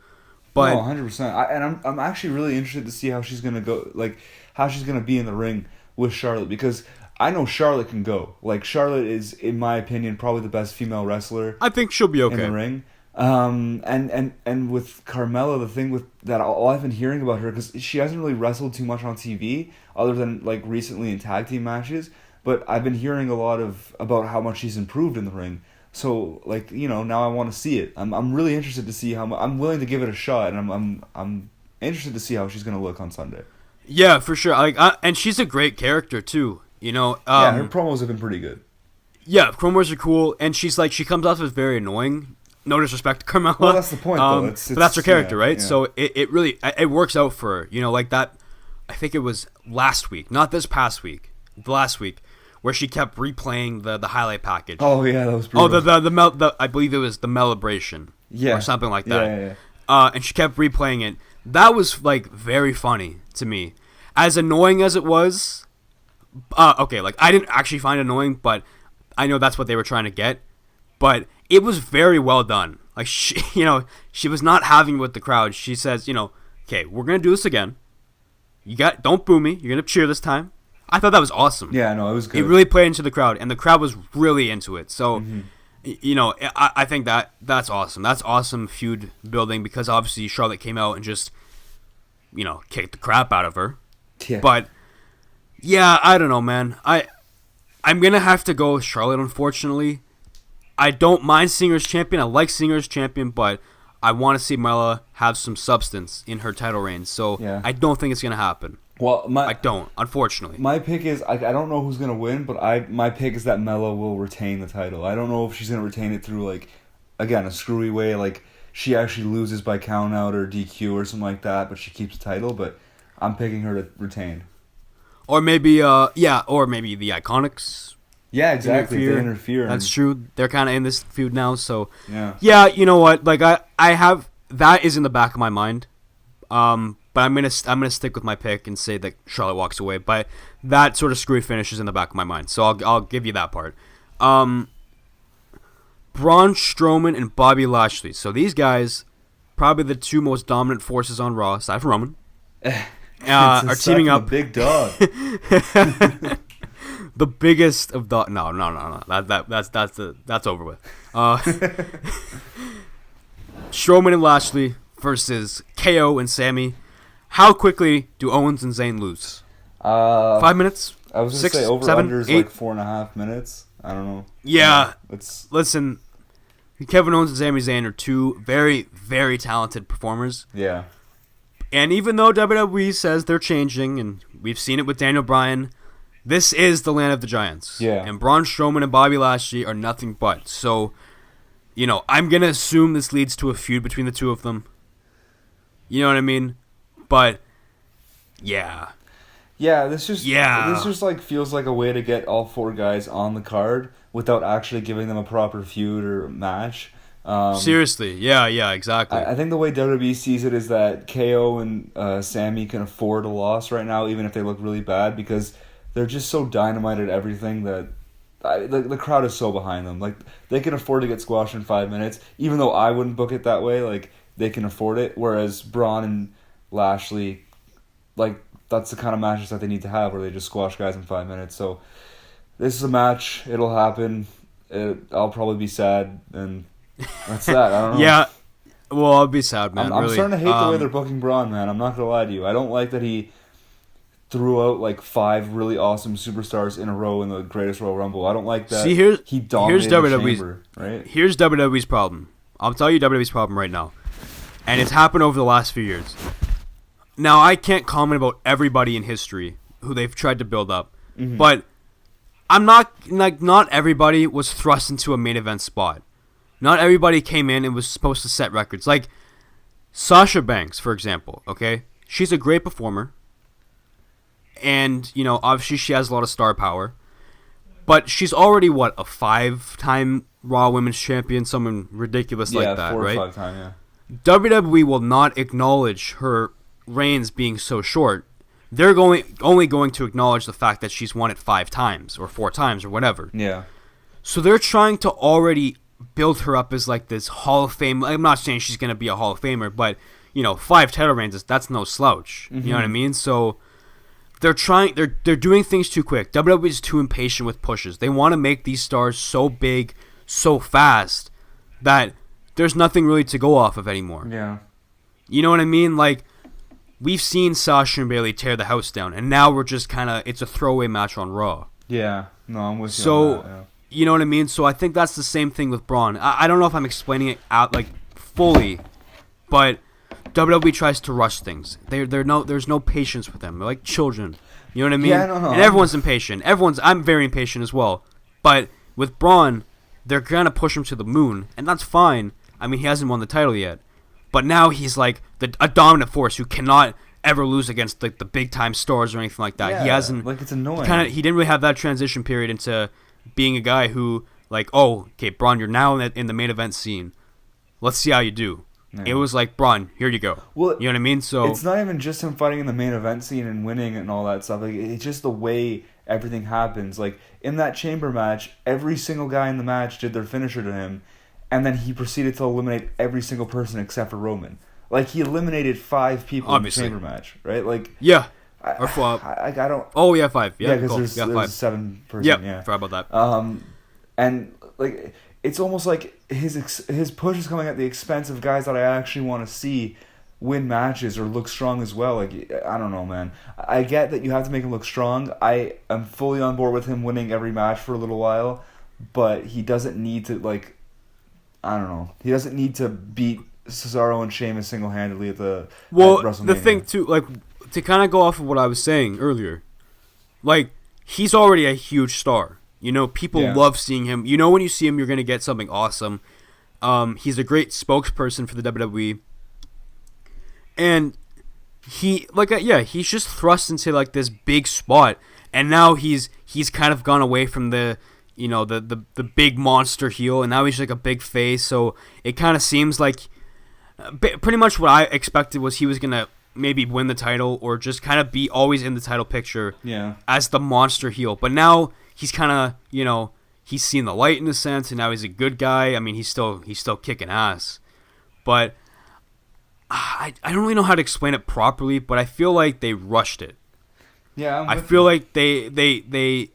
But 100%. And I'm actually really interested to see how she's gonna go. Like how she's gonna be in the ring with Charlotte, because I know Charlotte can go. Like Charlotte is, in my opinion, probably the best female wrestler. I think she'll be okay in the ring. And with Carmella, the thing with that, all I've been hearing about her, because she hasn't really wrestled too much on TV other than like recently in tag team matches, but I've been hearing a lot about how much she's improved in the ring. So like, now I want to see it. I'm really interested to see I'm willing to give it a shot, and I'm interested to see how she's gonna look on Sunday. Yeah, for sure. And she's a great character too. Yeah, her promos have been pretty good. Yeah, promos are cool, and she comes off as very annoying. No disrespect to Carmella. Well, that's the point, though. But that's her character, right? Yeah. So it really works out for her. Like that. I think it was last week, not this past week, last week, where she kept replaying the highlight package. Oh yeah, that was brutal. The I believe it was the Melibration, or something like that. Yeah. And she kept replaying it. That was like very funny to me, as annoying as it was. Okay, like I didn't actually find it annoying, but I know that's what they were trying to get. But it was very well done. Like she was not having it with the crowd. She says, okay, we're gonna do this again. Don't boo me. You're gonna cheer this time. I thought that was awesome. Yeah, no, it was good. It really played into the crowd, and the crowd was really into it. So, I think that's awesome. That's awesome feud building, because obviously Charlotte came out and just, kicked the crap out of her. Yeah. But yeah, I don't know, man. I'm gonna have to go with Charlotte, unfortunately. I don't mind seeing her as champion. I like seeing her as champion, but I want to see Mella have some substance in her title reign. So yeah. I don't think it's gonna happen. Well, I don't, unfortunately. My pick is I don't know who's gonna win, but my pick is that Mella will retain the title. I don't know if she's gonna retain it through like, again, a screwy way, like she actually loses by count out or DQ or something like that, but she keeps the title. But I'm picking her to retain. Or maybe or maybe the Iconics. Yeah, exactly. They interfere. That's true. They're kind of in this feud now, so yeah. You know what? Like I have that is in the back of my mind. But I'm gonna stick with my pick and say that Charlotte walks away. But that sort of screwy finish is in the back of my mind, so I'll give you that part. Braun Strowman and Bobby Lashley. So these guys, probably the two most dominant forces on Raw, aside from Roman, are teaming up. Big dog. The biggest of the no. That's over with. Strowman and Lashley versus KO and Sammy. How quickly do Owens and Zayn lose? 5 minutes? I was going to say over-under is like 4.5 minutes. I don't know. Yeah. Listen, Kevin Owens and Sami Zayn are two very, very talented performers. Yeah. And even though WWE says they're changing, and we've seen it with Daniel Bryan, this is the land of the giants. Yeah. And Braun Strowman and Bobby Lashley are nothing but. So, I'm going to assume this leads to a feud between the two of them. You know what I mean? But, yeah. Yeah, this just like feels like a way to get all 4 guys on the card without actually giving them a proper feud or match. Seriously, yeah, exactly. I think the way WWE sees it is that KO and Sammy can afford a loss right now, even if they look really bad, because they're just so dynamite at everything that the crowd is so behind them. Like, they can afford to get squashed in 5 minutes, even though I wouldn't book it that way. Like, they can afford it, whereas Braun and Lashley, like, that's the kind of matches that they need to have, where they just squash guys in 5 minutes. So this is a match. It'll happen. I'll probably be sad, and that's that. I don't know. Yeah, well, I'll be sad, man. I'm really. starting to hate the way they're booking Braun, man. I'm not gonna lie to you. I don't like that he threw out like 5 really awesome superstars in a row in the Greatest Royal Rumble. I don't like that. See, he dominated the chamber, right? Here's WWE's problem. I'll tell you WWE's problem right now, and it's happened over the last few years. Now, I can't comment about everybody in history who they've tried to build up, but I'm not everybody was thrust into a main event spot. Not everybody came in and was supposed to set records. Like Sasha Banks, for example, okay? She's a great performer, and, you know, obviously she has a lot of star power, but she's already, what, a 5-time Raw Women's Champion, something ridiculous like that, right? 4 or 5 times, yeah. WWE will not acknowledge her reigns being so short. They're only going to acknowledge the fact that she's won it 5 times or 4 times or whatever. Yeah. So they're trying to already build her up as like this Hall of Fame. I'm not saying she's going to be a Hall of Famer, but, you know, 5 title reigns, that's no slouch. You know what I mean? So they're doing things too quick. WWE is too impatient with pushes. They want to make these stars so big, so fast that there's nothing really to go off of anymore. Yeah. You know what I mean? Like, we've seen Sasha and Bayley tear the house down, and now we're just it's a throwaway match on Raw. Yeah. No, I'm with you on that, yeah. You know what I mean? So I think that's the same thing with Braun. I don't know if I'm explaining it out like fully, but WWE tries to rush things. There's no patience with them. They're like children. You know what I mean? Yeah, no. And everyone's impatient. I'm very impatient as well. But with Braun, they're gonna push him to the moon, and that's fine. I mean, he hasn't won the title yet, but now he's like a dominant force who cannot ever lose against like the big time stars or anything like that. Yeah, he hasn't. Like, it's annoying. He didn't really have that transition period into being a guy who, like, oh, okay, Braun, you're now in the main event scene. Let's see how you do. Yeah. It was like, Braun, here you go. Well, you know what I mean? So it's not even just him fighting in the main event scene and winning and all that stuff. Like, it's just the way everything happens. Like, in that chamber match, every single guy in the match did their finisher to him, and then he proceeded to eliminate every single person except for Roman. Like, he eliminated 5 people Obviously. in the chamber match, right? Like, yeah. Or 5. I don't. Oh yeah, 5. Yeah, because cool. there's 7 person. Yep. Yeah, forgot about that. And like, it's almost like his push is coming at the expense of guys that I actually want to see win matches or look strong as well. Like, I don't know, man. I get that you have to make him look strong. I am fully on board with him winning every match for a little while, but he doesn't need to, like, I don't know. He doesn't need to beat Cesaro and Sheamus single-handedly at WrestleMania. The thing too, like, to kind of go off of what I was saying earlier, like, he's already a huge star. You know, people love seeing him. You know, when you see him, you're going to get something awesome. He's a great spokesperson for the WWE. And he's just thrust into, like, this big spot. And now he's kind of gone away from the big monster heel. And now he's like a big face. So it kind of seems like pretty much what I expected was he was going to maybe win the title or just kind of be always in the title picture as the monster heel. But now he's kind of, you know, he's seen the light in a sense, and now he's a good guy. I mean, he's still kicking ass. But I don't really know how to explain it properly, but I feel like they rushed it. Yeah, I feel like they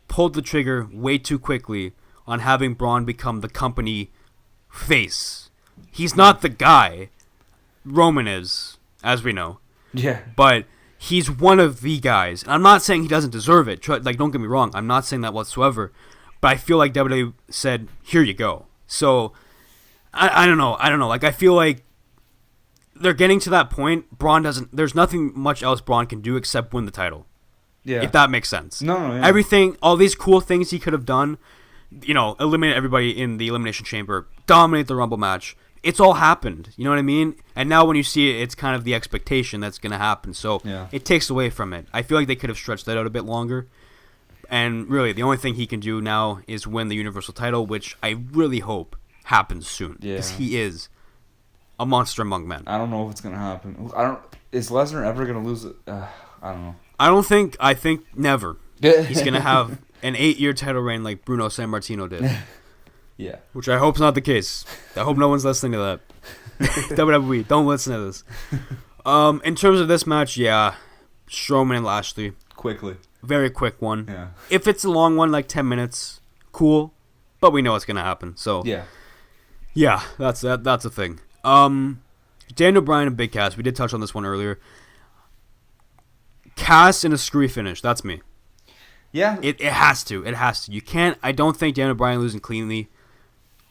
pulled the trigger way too quickly on having Braun become the company face. He's not the guy. Roman is, as we know. Yeah. But he's one of the guys. And I'm not saying he doesn't deserve it. Like, don't get me wrong. I'm not saying that whatsoever. But I feel like WWE said, here you go. So, I don't know. Like, I feel like they're getting to that point. There's nothing much else Braun can do except win the title. Yeah. If that makes sense. No, yeah. Everything, all these cool things he could have done, you know, eliminate everybody in the Elimination Chamber, dominate the Rumble match, it's all happened. You know what I mean? And now when you see it, it's kind of the expectation that's going to happen. So it takes away from it. I feel like they could have stretched that out a bit longer. And really, the only thing he can do now is win the Universal title, which I really hope happens soon. Because he is a monster among men. I don't know if it's going to happen. Is Lesnar ever going to lose it? I don't know. I think never. He's going to have an 8-year title reign like Bruno Sammartino did. Yeah. Which I hope's not the case. I hope no one's listening to that. WWE, don't listen to this. In terms of this match, Strowman and Lashley. Quickly. Very quick one. Yeah. If it's a long one, like 10 minutes, cool. But we know what's going to happen. So, yeah, that's a thing. Daniel Bryan and Big Cass. We did touch on this one earlier. Cass in a screwy finish. That's me. Yeah. It has to. It has to. You can't. I don't think Daniel Bryan losing cleanly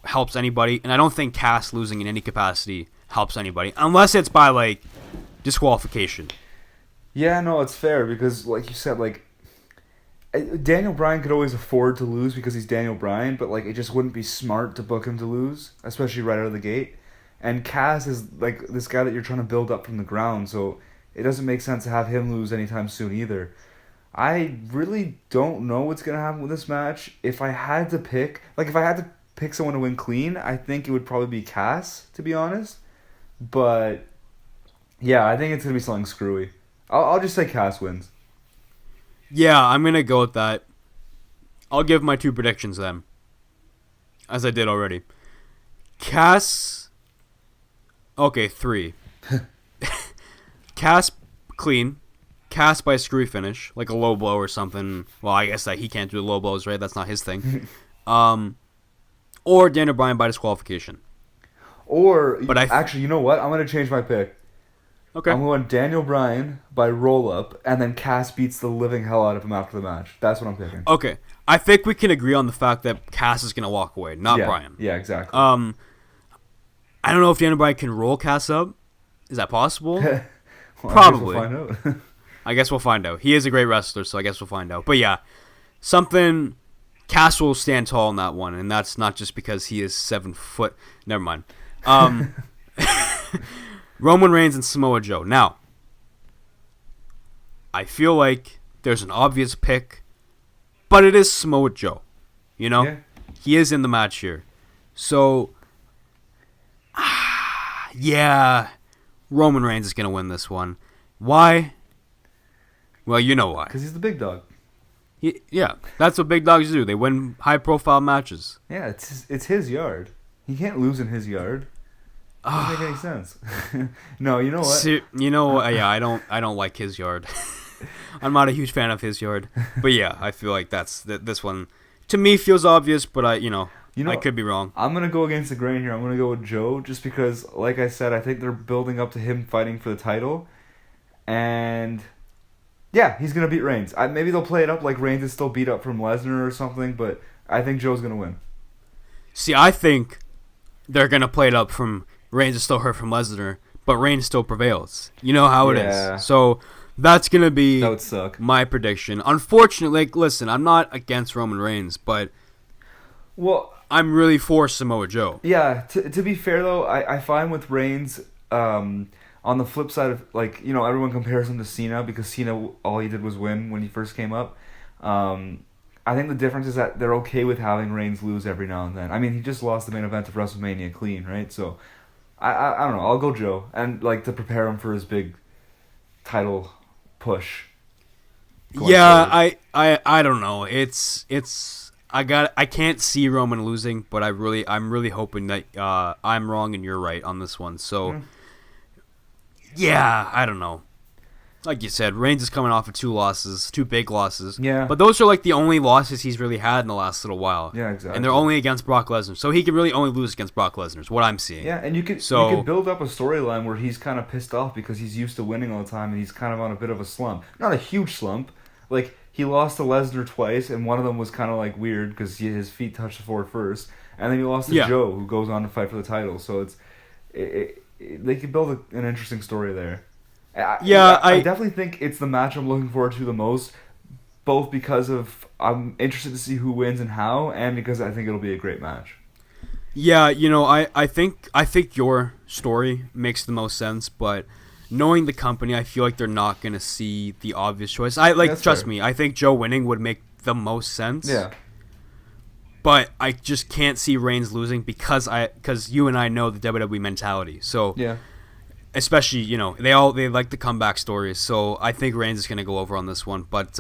helps anybody, and I don't think Cass losing in any capacity helps anybody, unless it's by, like, disqualification. Yeah, no, it's fair, because, like you said, like, Daniel Bryan could always afford to lose because he's Daniel Bryan, but, like, it just wouldn't be smart to book him to lose, especially right out of the gate. And Cass is, like, this guy that you're trying to build up from the ground, so it doesn't make sense to have him lose anytime soon either. I really don't know what's going to happen with this match. If I had to pick someone to win clean, I think it would probably be Cass, to be honest. But, yeah, I think it's going to be something screwy. I'll just say Cass wins. Yeah, I'm going to go with that. I'll give my 2 predictions then, as I did already. Cass... Okay, 3. Cass clean. Cass by a screwy finish, like a low blow or something. Well, I guess that he can't do low blows, right? That's not his thing. Or Daniel Bryan by disqualification. Actually, you know what? I'm going to change my pick. Okay. I'm going Daniel Bryan by roll-up, and then Cass beats the living hell out of him after the match. That's what I'm picking. Okay. I think we can agree on the fact that Cass is going to walk away, not Bryan. Yeah, exactly. I don't know if Daniel Bryan can roll Cass up. Is that possible? Well, Probably. I guess we'll find out. I guess we'll find out. He is a great wrestler, so I guess we'll find out. But yeah, Cass will stand tall in that one, and that's not just because he is 7 foot. Never mind. Roman Reigns and Samoa Joe. Now, I feel like there's an obvious pick, but it is Samoa Joe. You know? Yeah. He is in the match here. So, yeah, Roman Reigns is going to win this one. Why? Well, you know why. Because he's the big dog. Yeah, that's what big dogs do. They win high-profile matches. Yeah, it's his yard. He can't lose in his yard. Doesn't make any sense. No, you know what? See, yeah, I don't like his yard. I'm not a huge fan of his yard, but yeah, I feel like this one to me feels obvious, but I could be wrong. I'm gonna go against the grain here. I'm gonna go with Joe, just because, like I said, I think they're building up to him fighting for the title, and yeah, he's gonna beat Reigns. Maybe they'll play it up like Reigns is still beat up from Lesnar or something, but I think Joe's gonna win. See, I think they're gonna play it up from Reigns is still hurt from Lesnar, but Reigns still prevails. You know how it is. So that's going to be that would suck. My prediction. Unfortunately, listen, I'm not against Roman Reigns, but I'm really for Samoa Joe. Yeah, to be fair, though, I find with Reigns, on the flip side of, like, everyone compares him to Cena because Cena, all he did was win when he first came up. I think the difference is that they're okay with having Reigns lose every now and then. I mean, he just lost the main event of WrestleMania clean, right? So I don't know. I'll go Joe, and like to prepare him for his big title push. Yeah, I don't know. I can't see Roman losing, but I'm really hoping that I'm wrong and you're right on this one. So yeah, I don't know. Like you said, Reigns is coming off of 2 big losses. Yeah. But those are like the only losses he's really had in the last little while. Yeah, exactly. And they're only against Brock Lesnar. So he can really only lose against Brock Lesnar is what I'm seeing. Yeah, and you could build up a storyline where he's kind of pissed off because he's used to winning all the time and he's kind of on a bit of a slump. Not a huge slump. Like, he lost to Lesnar twice, and one of them was kind of like weird because his feet touched the floor first. And then he lost to Joe, who goes on to fight for the title. So they could build an interesting story there. I definitely think it's the match I'm looking forward to the most, both because of I'm interested to see who wins and how, and because I think it'll be a great match. Yeah, I think your story makes the most sense, but knowing the company, I feel like they're not gonna see the obvious choice. Trust me, I think Joe winning would make the most sense. Yeah. But I just can't see Reigns losing because you and I know the WWE mentality. So Yeah. especially, they like the comeback stories. So I think Reigns is gonna go over on this one. But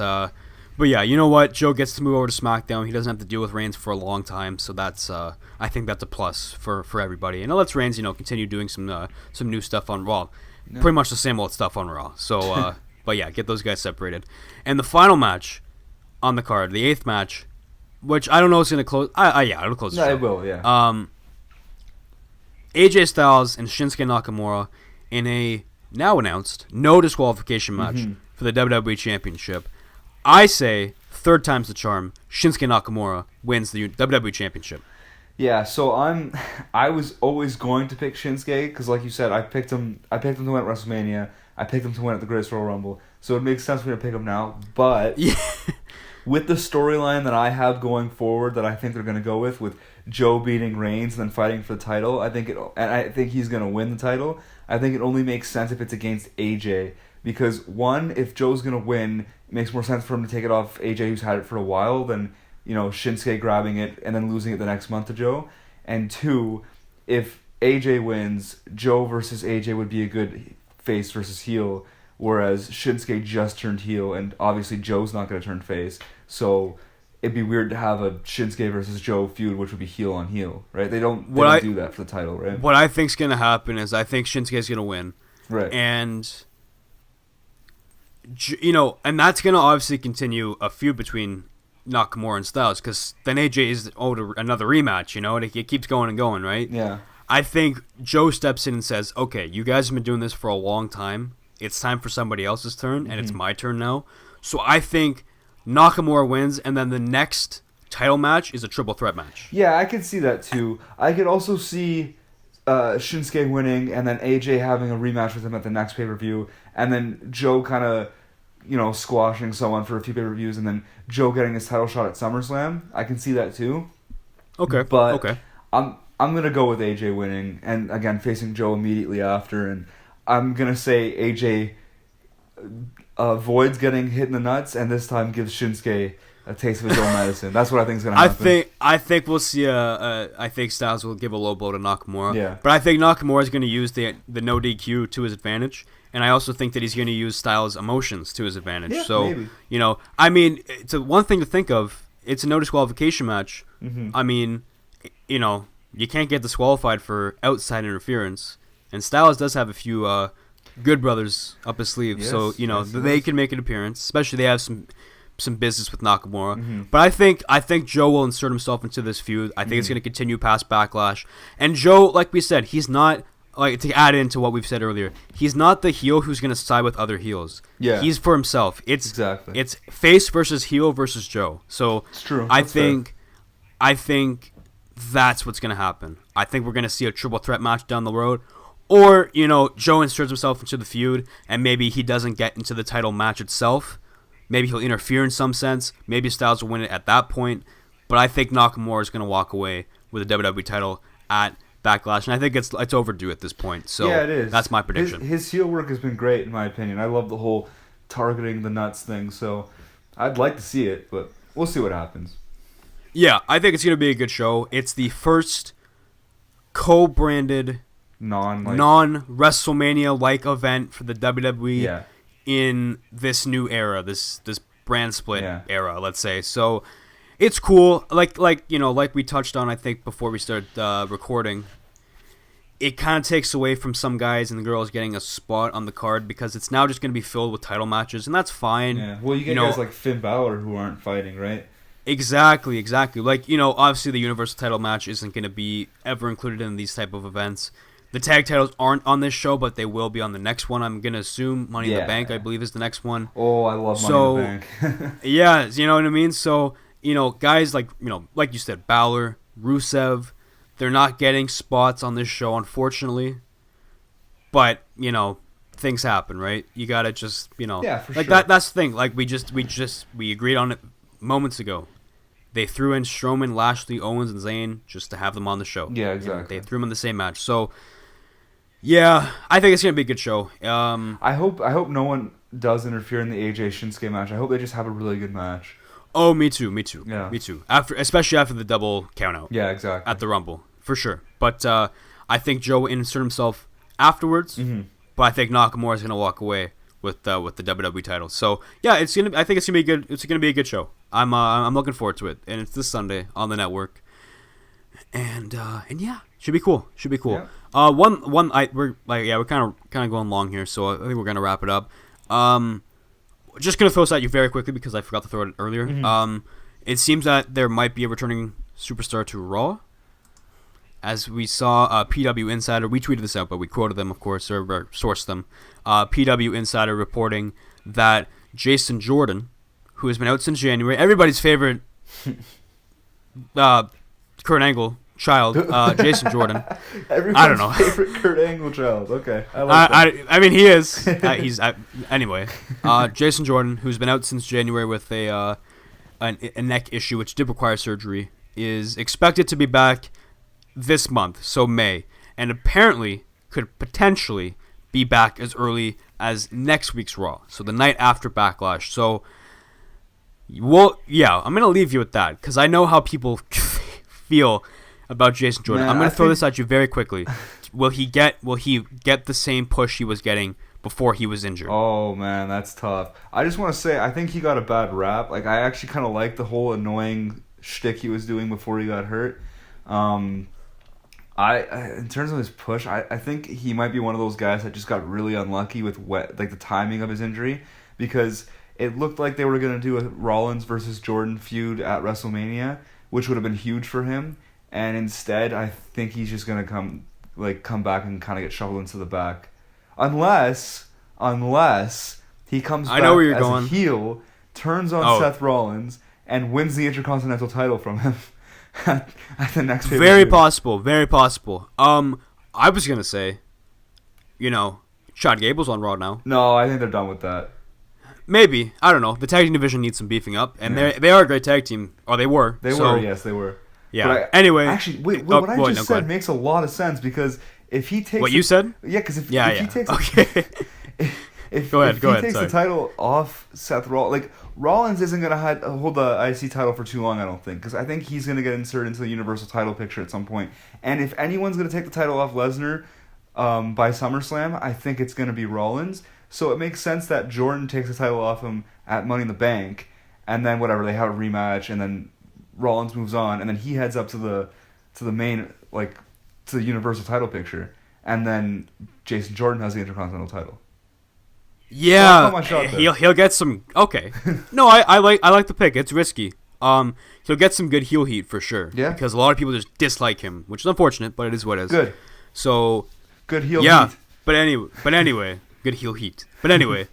yeah, you know what? Joe gets to move over to SmackDown. He doesn't have to deal with Reigns for a long time, so that's I think that's a plus for everybody. And it lets Reigns, continue doing some new stuff on Raw. Yeah. Pretty much the same old stuff on Raw. So, but yeah, get those guys separated. And the final match on the card, the 8th match, which I don't know is going to close. It'll close. No, it will. Yeah. AJ Styles and Shinsuke Nakamura in a now announced no disqualification match for the WWE Championship. I say, third time's the charm. Shinsuke Nakamura wins the WWE Championship. Yeah, so I was always going to pick Shinsuke because, like you said, I picked him to win at WrestleMania. I picked him to win at the Greatest Royal Rumble, so it makes sense for me to pick him now. But with the storyline that I have going forward, that I think they're going to go with Joe beating Reigns and then fighting for the title, I think he's going to win the title. I think it only makes sense if it's against AJ. Because, one, if Joe's going to win, it makes more sense for him to take it off AJ, who's had it for a while, than, Shinsuke grabbing it and then losing it the next month to Joe. And two, if AJ wins, Joe versus AJ would be a good face versus heel, whereas Shinsuke just turned heel, and obviously Joe's not going to turn face. So it'd be weird to have a Shinsuke versus Joe feud, which would be heel on heel, right? They don't do that for the title, right? What I think's going to happen is I think Shinsuke's going to win. Right. And and that's going to obviously continue a feud between Nakamura and Styles, because then AJ is owed another rematch, and it keeps going and going, right? Yeah. I think Joe steps in and says, okay, you guys have been doing this for a long time. It's time for somebody else's turn, and it's my turn now. So I think Nakamura wins, and then the next title match is a triple threat match. Yeah, I could see that too. I could also see Shinsuke winning and then AJ having a rematch with him at the next pay-per-view, and then Joe kind of, squashing someone for a few pay-per-views, and then Joe getting his title shot at SummerSlam. I can see that too. Okay. But okay. I'm going to go with AJ winning, and again, facing Joe immediately after, and I'm going to say AJ avoids getting hit in the nuts, and this time gives Shinsuke a taste of his own medicine. That's what I think is going to happen. I think we'll see I think Styles will give a low blow to Nakamura. Yeah. But I think Nakamura is going to use the no DQ to his advantage, and I also think that he's going to use Styles' emotions to his advantage. Yeah, so, maybe. It's one thing to think of. It's a no disqualification match. Mm-hmm. I mean, you can't get disqualified for outside interference, and Styles does have a few good brothers up his sleeve, yes, so they can make an appearance. Especially they have some business with Nakamura. Mm-hmm. But I think Joe will insert himself into this feud. I think it's going to continue past Backlash. And Joe, like we said, he's not, like, to add into what we've said earlier, he's not the heel who's going to side with other heels. Yeah. He's for himself. It's face versus heel versus Joe. So it's true. I think that's what's going to happen. I think we're going to see a triple threat match down the road. Or, Joe inserts himself into the feud, and maybe he doesn't get into the title match itself. Maybe he'll interfere in some sense. Maybe Styles will win it at that point. But I think Nakamura is going to walk away with the WWE title at Backlash. And I think it's overdue at this point. So yeah, it is. That's my prediction. His heel work has been great, in my opinion. I love the whole targeting the nuts thing. So I'd like to see it, but we'll see what happens. Yeah, I think it's going to be a good show. It's the first co-branded non-WrestleMania-like event for the WWE. Yeah. In this new era, this brand split era, let's say. So it's cool. Like we touched on, I think, before we started recording. It kind of takes away from some guys and girls getting a spot on the card, because it's now just going to be filled with title matches, and that's fine. Yeah. Well, you get guys like Finn Balor who aren't fighting, right? Exactly. Like, obviously the Universal title match isn't going to be ever included in these type of events. The tag titles aren't on this show, but they will be on the next one. I'm going to assume Money in the Bank, I believe, is the next one. Oh, I love Money in the Bank. Yeah, you know what I mean? So, guys like you said, Balor, Rusev, they're not getting spots on this show, unfortunately. But, things happen, right? You got to just, Yeah, for like sure. That's the thing. Like, we agreed on it moments ago. they threw in Strowman, Lashley, Owens, and Zayn just to have them on the show. Yeah, exactly. They threw them in the same match. So, yeah, I think it's going to be a good show. I hope no one does interfere in the AJ Shinsuke match. I hope they just have a really good match. Oh, me too. Yeah. Me too. Especially after the double countout. Yeah, exactly. At the Rumble, for sure. But I think Joe will insert himself afterwards. Mm-hmm. But I think Nakamura is going to walk away with the WWE title. So yeah, I think it's gonna be good. It's gonna be a good show. I'm looking forward to it, and it's this Sunday on the network. And yeah, should be cool. Yeah. We're kind of going long here, so I think we're gonna wrap it up. Just gonna throw this at you very quickly because I forgot to throw it earlier. Mm-hmm. It seems that there might be a returning superstar to Raw. As we saw, PW Insider, we tweeted this out, but we quoted them, of course, or sourced them. PW Insider reporting that Jason Jordan, who has been out since January, everybody's favorite Kurt Angle child, Jason Jordan. I don't know. Favorite Kurt Angle child. Okay, I like that. I mean, he is. Anyway. Jason Jordan, who's been out since January with a neck issue, which did require surgery, is expected to be back this month, so May, and apparently could potentially be back as early as next week's Raw, so the night after Backlash. So, well, yeah, I'm gonna leave you with that because I know how people feel about Jason Jordan. I'm gonna throw this at you very quickly. Will he get the same push he was getting before he was injured? Oh man, that's tough. I just want to say I think he got a bad rap. Like I actually kind of like the whole annoying shtick he was doing before he got hurt. In terms of his push, I think he might be one of those guys that just got really unlucky with the timing of his injury, because it looked like they were going to do a Rollins versus Jordan feud at WrestleMania, which would have been huge for him, and instead I think he's just going to come back and kind of get shuffled into the back, unless he comes back as a heel, turns on Seth Rollins, and wins the Intercontinental title from him. At the next pay-per-view. Very possible. I was gonna say, Chad Gable's on Raw now. No, I think they're done with that. Maybe, I don't know. The tag team division needs some beefing up, and they are a great tag team. Oh, they were. Yes, they were. Yeah. Anyway, actually, what I just said makes a lot of sense, because if he takes you said, yeah, because if he takes if go ahead, he takes the title off Seth Rollins, Rollins isn't going to hold the IC title for too long, I don't think, because I think he's going to get inserted into the Universal title picture at some point. And if anyone's going to take the title off Lesnar by SummerSlam, I think it's going to be Rollins. So it makes sense that Jordan takes the title off him at Money in the Bank, and then whatever, they have a rematch, and then Rollins moves on, and then he heads up to the main, to the Universal title picture, and then Jason Jordan has the Intercontinental title. Yeah, he'll get some. Okay, no, I like the pick. It's risky. He'll get some good heel heat for sure. Yeah, because a lot of people just dislike him, which is unfortunate, but it is what it is. Good. So good heel heat. Yeah, but anyway, good heel heat. But anyway,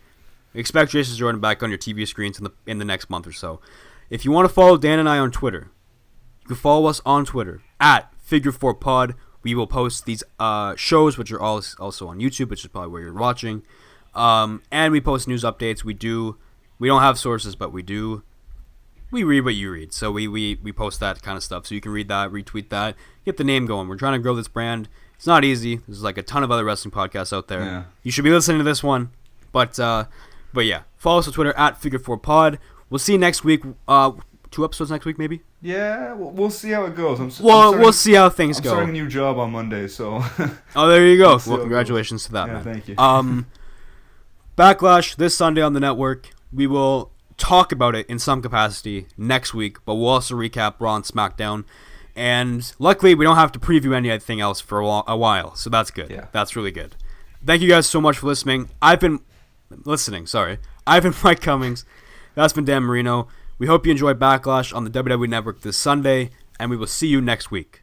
expect Jason Jordan back on your TV screens in the next month or so. If you want to follow Dan and I on Twitter, you can follow us on Twitter at Figure4Pod. We will post these shows, which are also on YouTube, which is probably where you're watching. And we post news updates. We don't have sources, but we read what you read. So we post that kind of stuff. So you can read that, retweet that, get the name going. We're trying to grow this brand. It's not easy. There's a ton of other wrestling podcasts out there. Yeah. You should be listening to this one. But yeah, follow us on Twitter at Figure4Pod. We'll see you next week. 2 episodes next week, maybe? Yeah, we'll see how it goes. We'll see how things go. I'm starting a new job on Monday, so... Oh, there you go. Well, congratulations to that, man. Thank you. Backlash this Sunday on the network. We will talk about it in some capacity next week, but we'll also recap Raw and SmackDown. And luckily, we don't have to preview anything else for a while, so that's good. Yeah. That's really good. Thank you guys so much for listening. I've been Mike Cummings. That's been Dan Marino. We hope you enjoy Backlash on the WWE Network this Sunday, and we will see you next week.